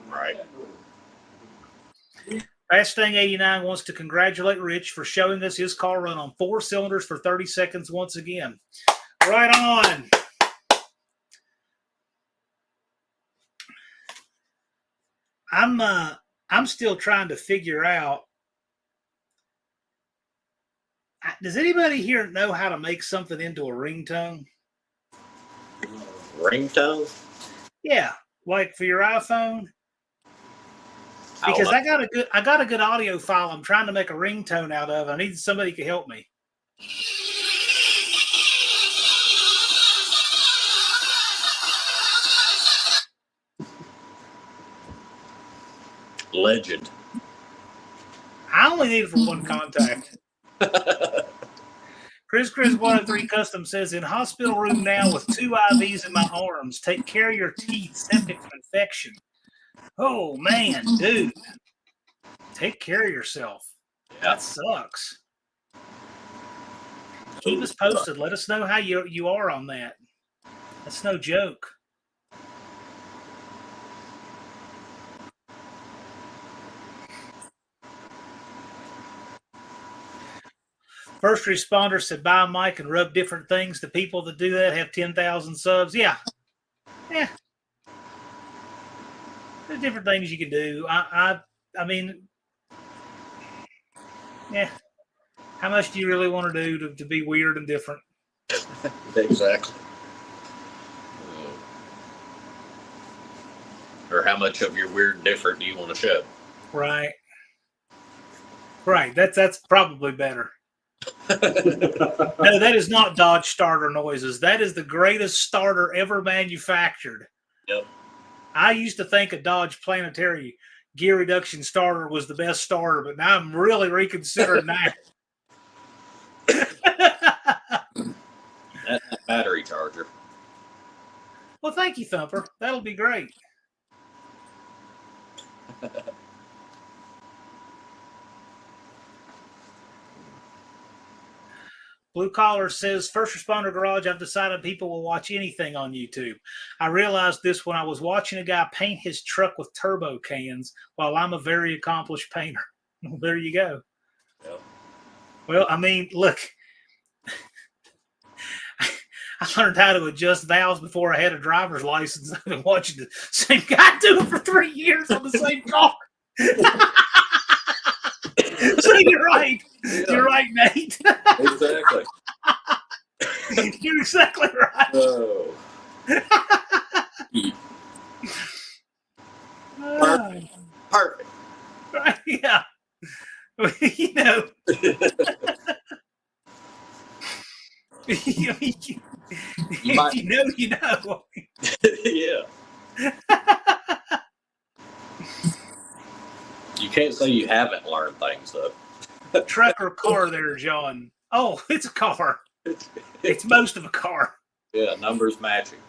Right. Fast Thing 89 wants to congratulate Rich for showing us his car run on 4 cylinders for 30 seconds once again. Right on. I'm still trying to figure out. Does anybody here know how to make something into a ringtone? Ringtone? Yeah, like for your iPhone. Because I got a good audio file I'm trying to make a ringtone out of. I need somebody who can help me. Legend. I only need it for one contact. Chris 103 Custom says, in hospital room now with 2 IVs in my arms. Take care of your teeth, septic infection. Oh, man, dude. Take care of yourself. Yeah. That sucks. Keep us posted. Let us know how you are on that. That's no joke. First responder said, buy a mic and rub different things. The people that do that have 10,000 subs. Yeah. There's different things you can do. I mean, yeah. How much do you really want to do to be weird and different? Exactly. Or how much of your weird and different do you want to show? Right. Right. That's probably better. No, that is not Dodge starter noises. That is the greatest starter ever manufactured. Yep. I used to think a Dodge Planetary gear reduction starter was the best starter, but now I'm really reconsidering that. That's a battery charger. Well, thank you, Thumper. That'll be great. Blue Collar says, First Responder Garage, I've decided people will watch anything on YouTube. I realized this when I was watching a guy paint his truck with turbo cans while I'm a very accomplished painter. Well, there you go. Yep. Well, I mean, look, I learned how to adjust valves before I had a driver's license. I've been watching the same guy do it for 3 years on the same car. So you're right. Yeah. You're right, Nate. Exactly. You're exactly right. Oh. Perfect. Right, yeah. You know. You know, you know. Yeah. You can't say you haven't learned things, though. Truck or car there, John? Oh, it's a car. It's most of a car. Yeah, numbers matching.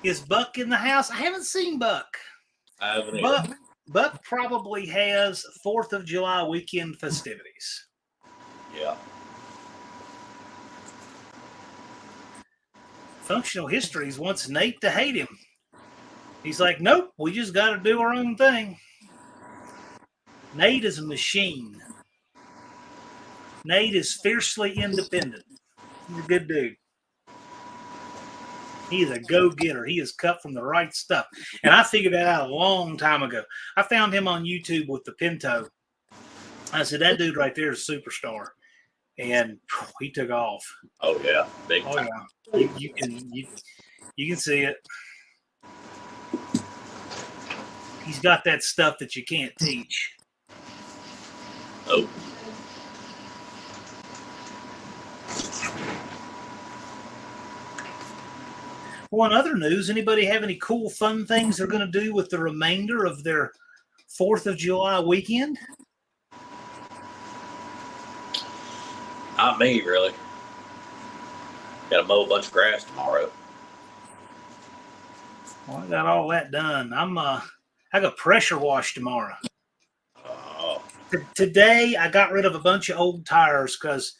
Is Buck in the house? I haven't seen Buck. I haven't either. Buck probably has 4th of July weekend festivities. Yeah. Functional Histories wants Nate to hate him. He's like, nope, we just got to do our own thing. Nate is a machine. Nate is fiercely independent. He's a good dude. He is a go-getter. He is cut from the right stuff. And I figured that out a long time ago. I found him on YouTube with the Pinto. I said, that dude right there is a superstar. And he took off. Oh, yeah. Big time. Yeah. You can see it. He's got that stuff that you can't teach. Oh. Well, in other news, anybody have any cool, fun things they're going to do with the remainder of their 4th of July weekend? Not me, really. Got to mow a bunch of grass tomorrow. Well, I got all that done. I got pressure wash tomorrow. Oh. Today, I got rid of a bunch of old tires because,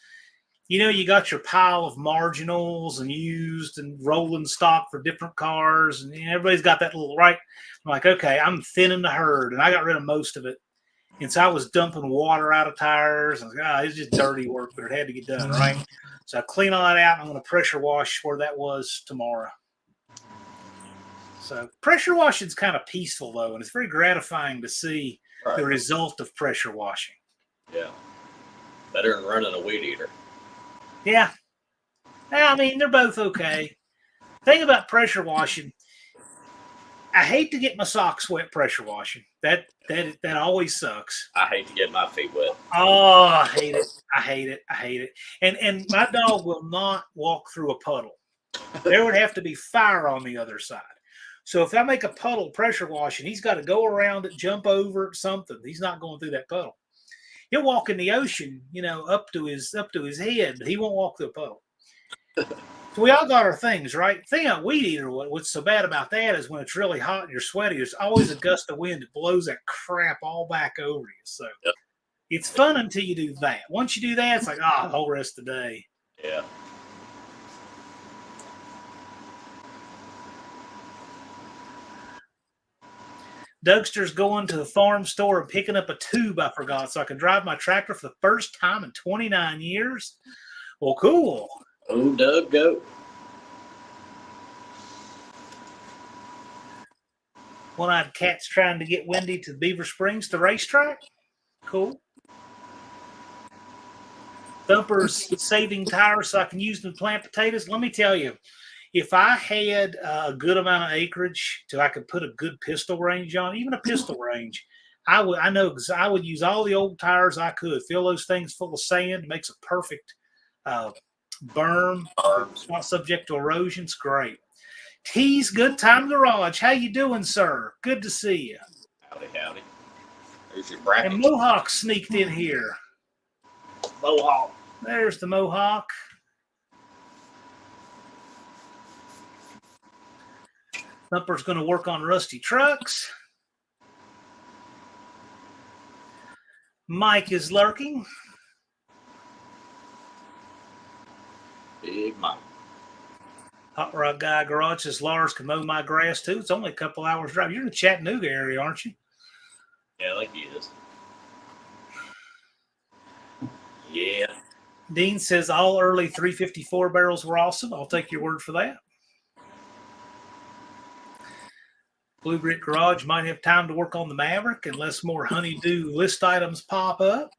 you know, you got your pile of marginals and used and rolling stock for different cars, and everybody's got that little right. I'm like, okay, I'm thinning the herd, and I got rid of most of it. And so I was dumping water out of tires. I was like, it's just dirty work, but it had to get done, right? So I clean all that out, and I'm going to pressure wash where that was tomorrow. So pressure washing is kind of peaceful, though, and it's very gratifying to see the result of pressure washing. Yeah. Better than running a weed eater. Yeah. I mean, they're both okay. Thing about pressure washing, I hate to get my socks wet pressure washing. That always sucks. I hate to get my feet wet. Oh, I hate it. I hate it. I hate it. And my dog will not walk through a puddle. There would have to be fire on the other side. So if I make a puddle pressure washing, he's got to go around it, jump over it, something. He's not going through that puddle. He'll walk in the ocean, you know, up to his head, but he won't walk through a puddle. So we all got our things, right? The thing about weed eater, what's so bad about that is when it's really hot and you're sweaty, there's always a gust of wind that blows that crap all back over you. So It's fun until you do that. Once you do that, it's like, the whole rest of the day. Yeah. Dougster's going to the farm store and picking up a tube I forgot so I can drive my tractor for the first time in 29 years. Well, cool. Oh, Doug, go. One-eyed cat's trying to get Wendy to Beaver Springs, the racetrack. Cool. Thumper's saving tires so I can use them to plant potatoes. Let me tell you, if I had a good amount of acreage so I could put a good pistol range on, even a pistol range, I would use all the old tires I could, fill those things full of sand, makes a perfect berm. It's not subject to erosion. It's great. T's Good Time Garage. How you doing, sir? Good to see you. Howdy, howdy. There's your bracket. And Mohawk sneaked in here. Mohawk. There's the Mohawk. Thumper's going to work on rusty trucks. Mike is lurking. Big Mike. Hot Rod Guy Garage says Lars can mow my grass too. It's only a couple hours drive. You're in the Chattanooga area, aren't you? Yeah, like he is. Yeah. Dean says all early 354 barrels were awesome. I'll take your word for that. Blue Grit Garage might have time to work on the Maverick unless more honeydew list items pop up.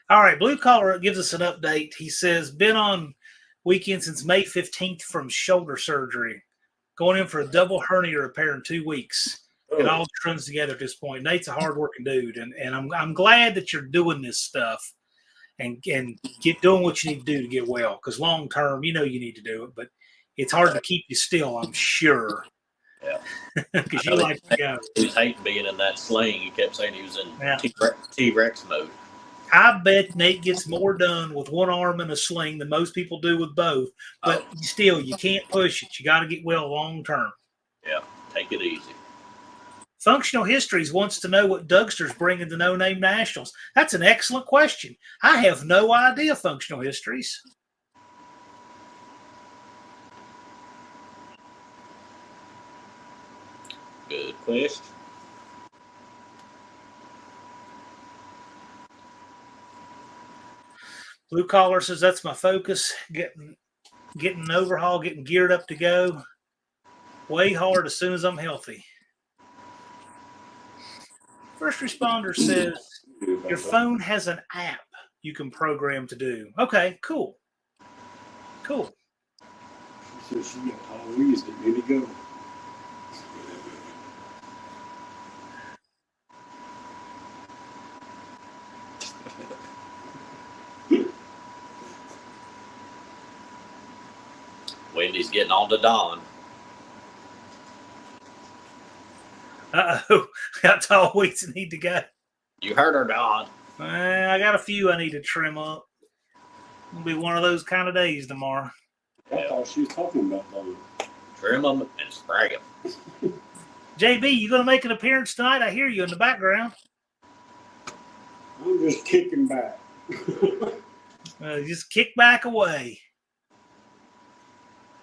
All right, Blue Collar gives us an update. He says, been on weekend since May 15th from shoulder surgery. Going in for a double hernia repair in 2 weeks. It all runs together at this point. Nate's a hardworking dude, and I'm glad that you're doing this stuff and get doing what you need to do to get well. Because long term, you need to do it, but it's hard to keep you still, I'm sure. Yeah. Because you like to go. He was hating being in that sling. He kept saying he was in T-Rex mode. I bet Nate gets more done with one arm in a sling than most people do with both. But still, you can't push it. You got to get well long term. Yeah, take it easy. Functional Histories wants to know what Dougster's bringing to No Name Nationals. That's an excellent question. I have no idea, Functional Histories. Good question. Blue Collar says that's my focus. Getting an overhaul, getting geared up to go. Way hard as soon as I'm healthy. First Responder says your phone has an app you can program to do. Okay, cool. Cool. She said she got all these that need to go. Wendy's getting on to Dawn. Uh-oh. Got tall weeds that need to go. You heard her, Dawn. I got a few I need to trim up. It'll be one of those kind of days tomorrow. I thought she was talking about those. Trim them and spray them. JB, you going to make an appearance tonight? I hear you in the background. I'm just kicking back. Just kick back away.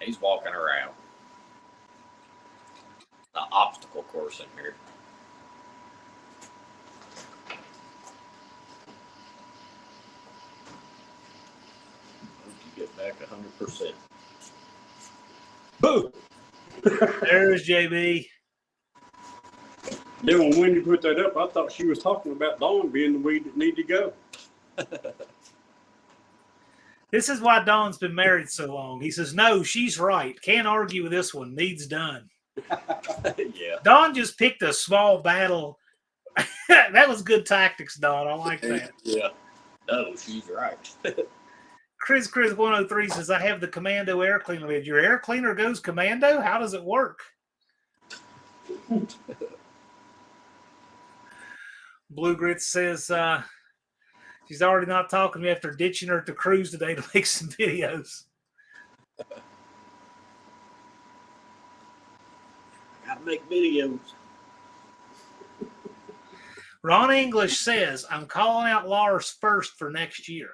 He's walking around. The obstacle course in here. Hope you get back 100%. Boo! There's JB. Then when Wendy put that up, I thought she was talking about Dawn being the weed that need to go. This is why Don's been married so long. He says, no, she's right. Can't argue with this one. Needs done. Yeah. Don just picked a small battle. That was good tactics, Don. I like that. Yeah. No, she's right. Chris 103 says, I have the Commando air cleaner. Your air cleaner goes commando? How does it work? Blue Grit says, she's already not talking to me after ditching her at the cruise today to make some videos. Gotta make videos. Ron English says, I'm calling out Lars first for next year.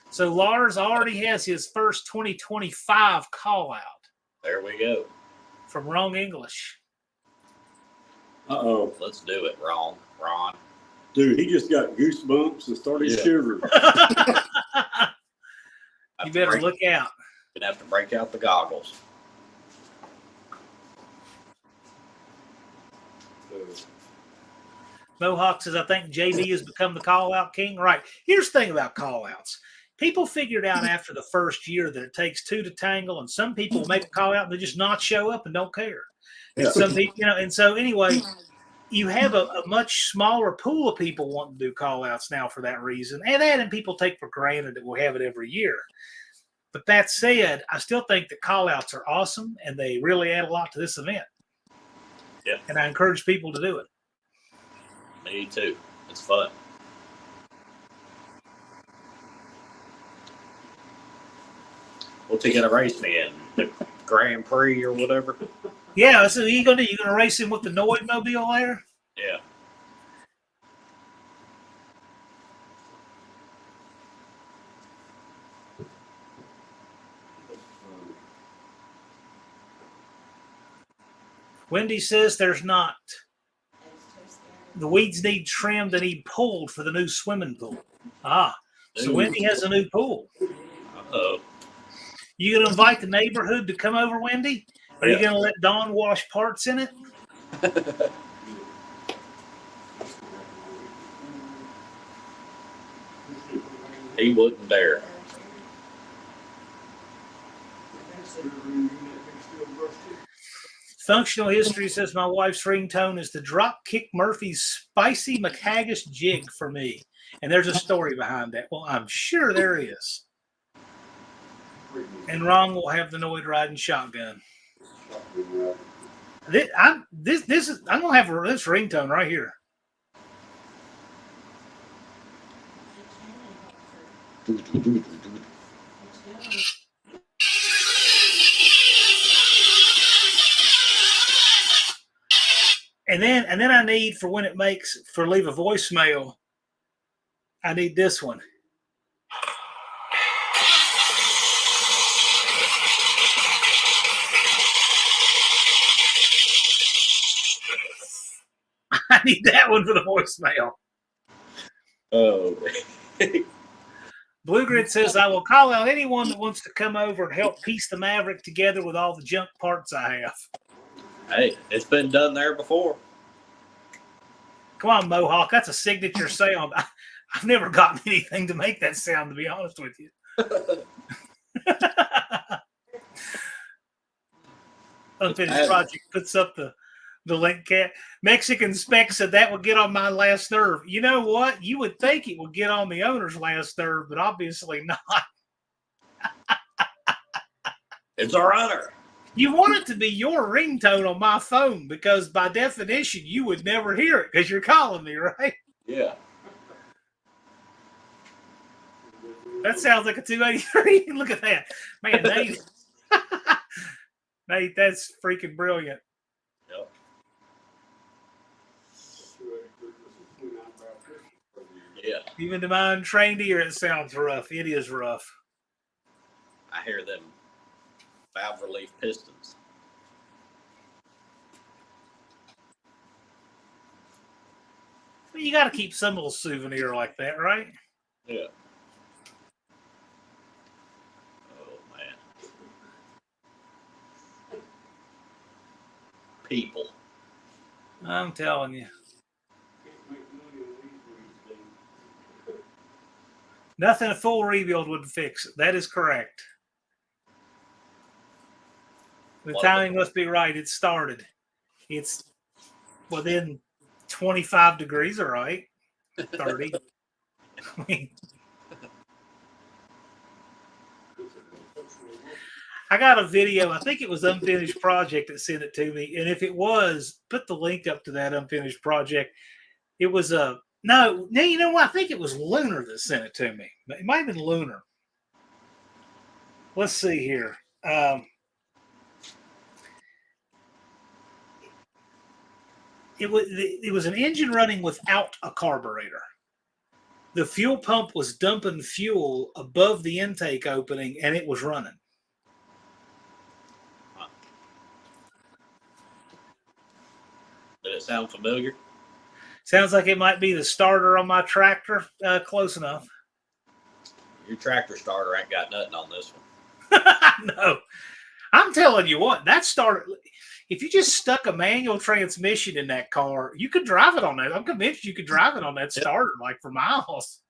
So Lars already has his first 2025 call out. There we go. From Ron English. Uh-oh. Let's do it, Ron. Dude, he just got goosebumps and started shivering. You better look out. Gonna have to break out the goggles. Mohawk says, I think JB has become the call-out king. Right. Here's the thing about call-outs. People figured out after the first year that it takes two to tangle, and some people make a call-out and they just not show up and don't care. And some people, and so anyway, you have a much smaller pool of people wanting to do call-outs now for that reason. And people take for granted that we'll have it every year. But that said, I still think that call-outs are awesome, and they really add a lot to this event. Yeah. And I encourage people to do it. Me too. It's fun. What's he gonna race me in? The Grand Prix or whatever? Yeah, so you gonna race him with the Noid mobile there? Yeah. Wendy says there's not. The weeds need trimmed and need pulled for the new swimming pool. So Ooh. Wendy has a new pool. Uh-oh. You gonna invite the neighborhood to come over, Wendy? Are you gonna let Dawn wash parts in it? He wouldn't dare. Functional history says my wife's ringtone is the Dropkick Murphys Spicy McHaggis jig for me. And there's a story behind that. Well, I'm sure there is. And Ron will have the Noid riding shotgun. I'm gonna have this ringtone right here. And then I need for when it makes for leave a voicemail, I need this one. I need that one for the voicemail. Oh. Blue Grid says, I will call out anyone that wants to come over and help piece the Maverick together with all the junk parts I have. Hey, it's been done there before. Come on, Mohawk. That's a signature sound. I've never gotten anything to make that sound, to be honest with you. Unfinished Project puts up the link. Mexican Spec said that would get on my last nerve. You know what? You would think it would get on the owner's last nerve, but obviously not. It's a runner. You want it to be your ringtone on my phone because by definition, you would never hear it because you're calling me, right? Yeah. That sounds like a 283. Look at that. Man, Nate. Nate, that's freaking brilliant. Yep. Yeah. Even to my untrained ear, it sounds rough. It is rough. I hear them valve relief pistons. Well, you got to keep some little souvenir like that, right? Yeah. Oh, man. People. I'm telling you. Nothing a full rebuild would fix it. That is correct. The timing must be right. It started. It's within 25 degrees, all right? 30. I got a video. I think it was Unfinished Project that sent it to me. And if it was, put the link up to that Unfinished Project. It was no, you know what? I think it was Lunar that sent it to me. It might have been Lunar. Let's see here. It was an engine running without a carburetor. The fuel pump was dumping fuel above the intake opening, and it was running. Did it sound familiar? Sounds like it might be the starter on my tractor. Close enough. Your tractor starter ain't got nothing on this one. No. I'm telling you what, that starter, if you just stuck a manual transmission in that car, you could drive it on that. I'm convinced you could drive it on that starter like for miles.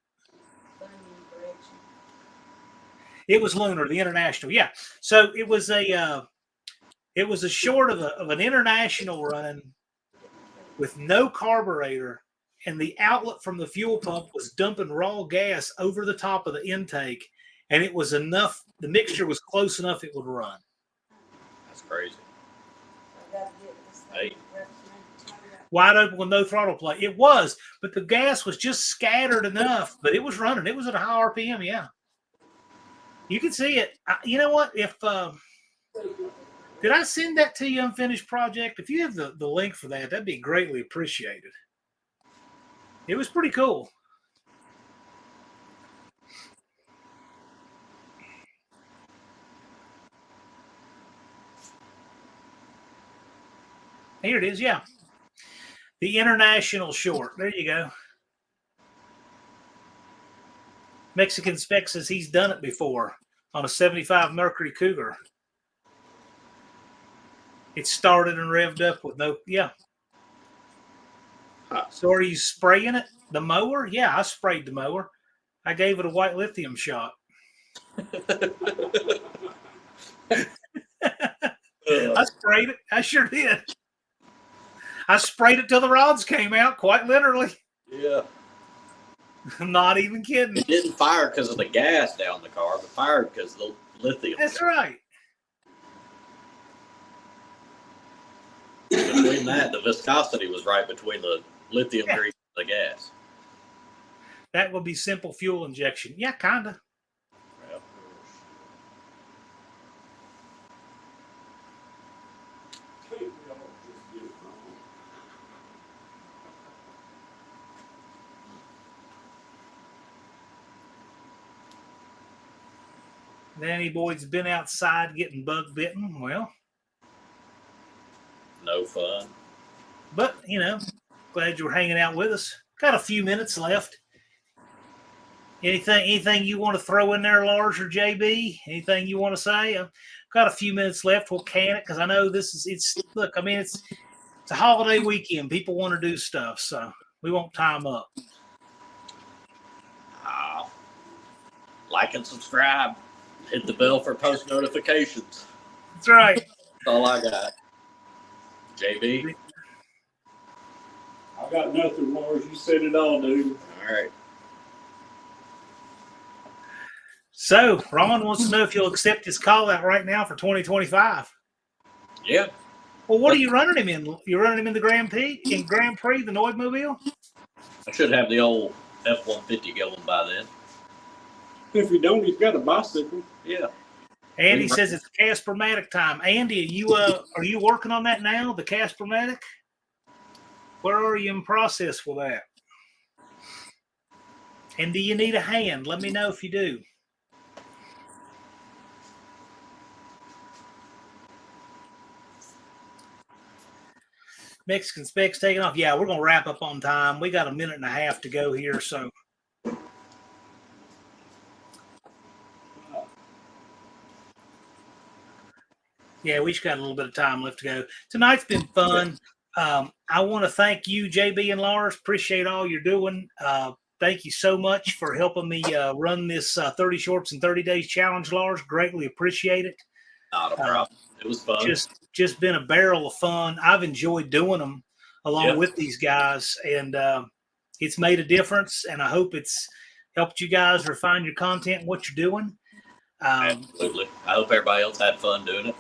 It was Lunar, the International. Yeah. So it was a short of an international run with no carburetor, and the outlet from the fuel pump was dumping raw gas over the top of the intake, and it was enough. The mixture was close enough it would run. That's crazy. Hey. Wide open with no throttle play. It was, but the gas was just scattered enough, but it was running. It was at a high RPM, yeah. You can see it. You know what? If did I send that to you, Unfinished Project? If you have the link for that, that'd be greatly appreciated. It was pretty cool. Here it is, yeah. The International short. There you go. Mexican Spec says he's done it before on a 75 Mercury Cougar. It started and revved up with no, yeah. So are you spraying it? The mower? Yeah, I sprayed the mower. I gave it a white lithium shot. I sprayed it. I sure did. I sprayed it till the rods came out, quite literally. Yeah. I'm not even kidding. It didn't fire because of the gas down the car, but fired because of the lithium. That's right. Between that, the viscosity was right between the lithium grease and the gas. That would be simple fuel injection. Yeah, kind of. Yeah. Danny Boyd's been outside getting bug bitten. Well, No fun. but, you know, glad you were hanging out with us. Got a few minutes left. Anything you want to throw in there, Lars or JB? Anything you want to say? I've got a few minutes left. We'll can it because I know it's a holiday weekend. People want to do stuff, so we won't time up. Like and subscribe. Hit the bell for post notifications. That's right. That's all I got. JB? I got nothing, Lars. You said it all, dude. All right. So, Ron wants to know if you'll accept his call out right now for 2025. Yeah. Well, what are you running him in? You're running him in the Grand Prix, the Noidmobile? I should have the old F-150 going by then. If you don't, he's got a bicycle. Yeah. Andy says it's Casper-Matic time. Andy, are you working on that now, the Casper-Matic? Where are you in process with that? And do you need a hand? Let me know if you do. Mexican Specs taking off. Yeah, we're going to wrap up on time. We got a minute and a half to go here, so. Yeah, we just got a little bit of time left to go. Tonight's been fun. I want to thank you, JB and Lars. Appreciate all you're doing. Thank you so much for helping me run this 30 Shorts in 30 Days challenge, Lars. Greatly appreciate it. Not a problem. It was fun. Just been a barrel of fun. I've enjoyed doing them along with these guys, and it's made a difference, and I hope it's helped you guys refine your content and what you're doing. Absolutely. I hope everybody else had fun doing it.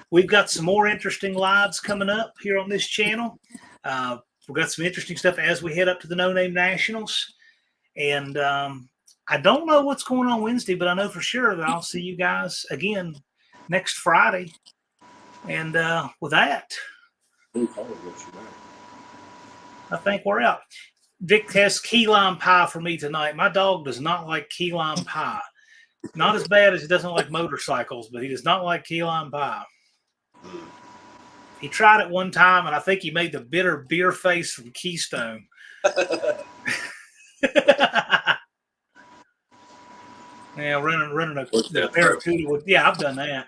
We've got some more interesting lives coming up here on this channel. We've got some interesting stuff as we head up to the No Name Nationals. And I don't know what's going on Wednesday, but I know for sure that I'll see you guys again next Friday. And with that, I think we're out. Vic has key lime pie for me tonight. My dog does not like key lime pie. Not as bad as he doesn't like motorcycles, but he does not like key lime pie. He tried it one time, and I think he made the bitter beer face from Keystone. Yeah, running a Barracuda with, yeah, I've done that.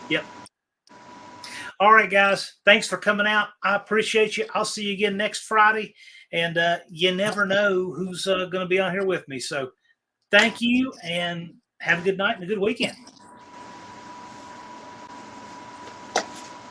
Yep. All right, guys. Thanks for coming out. I appreciate you. I'll see you again next Friday. And you never know who's going to be on here with me. So thank you and have a good night and a good weekend.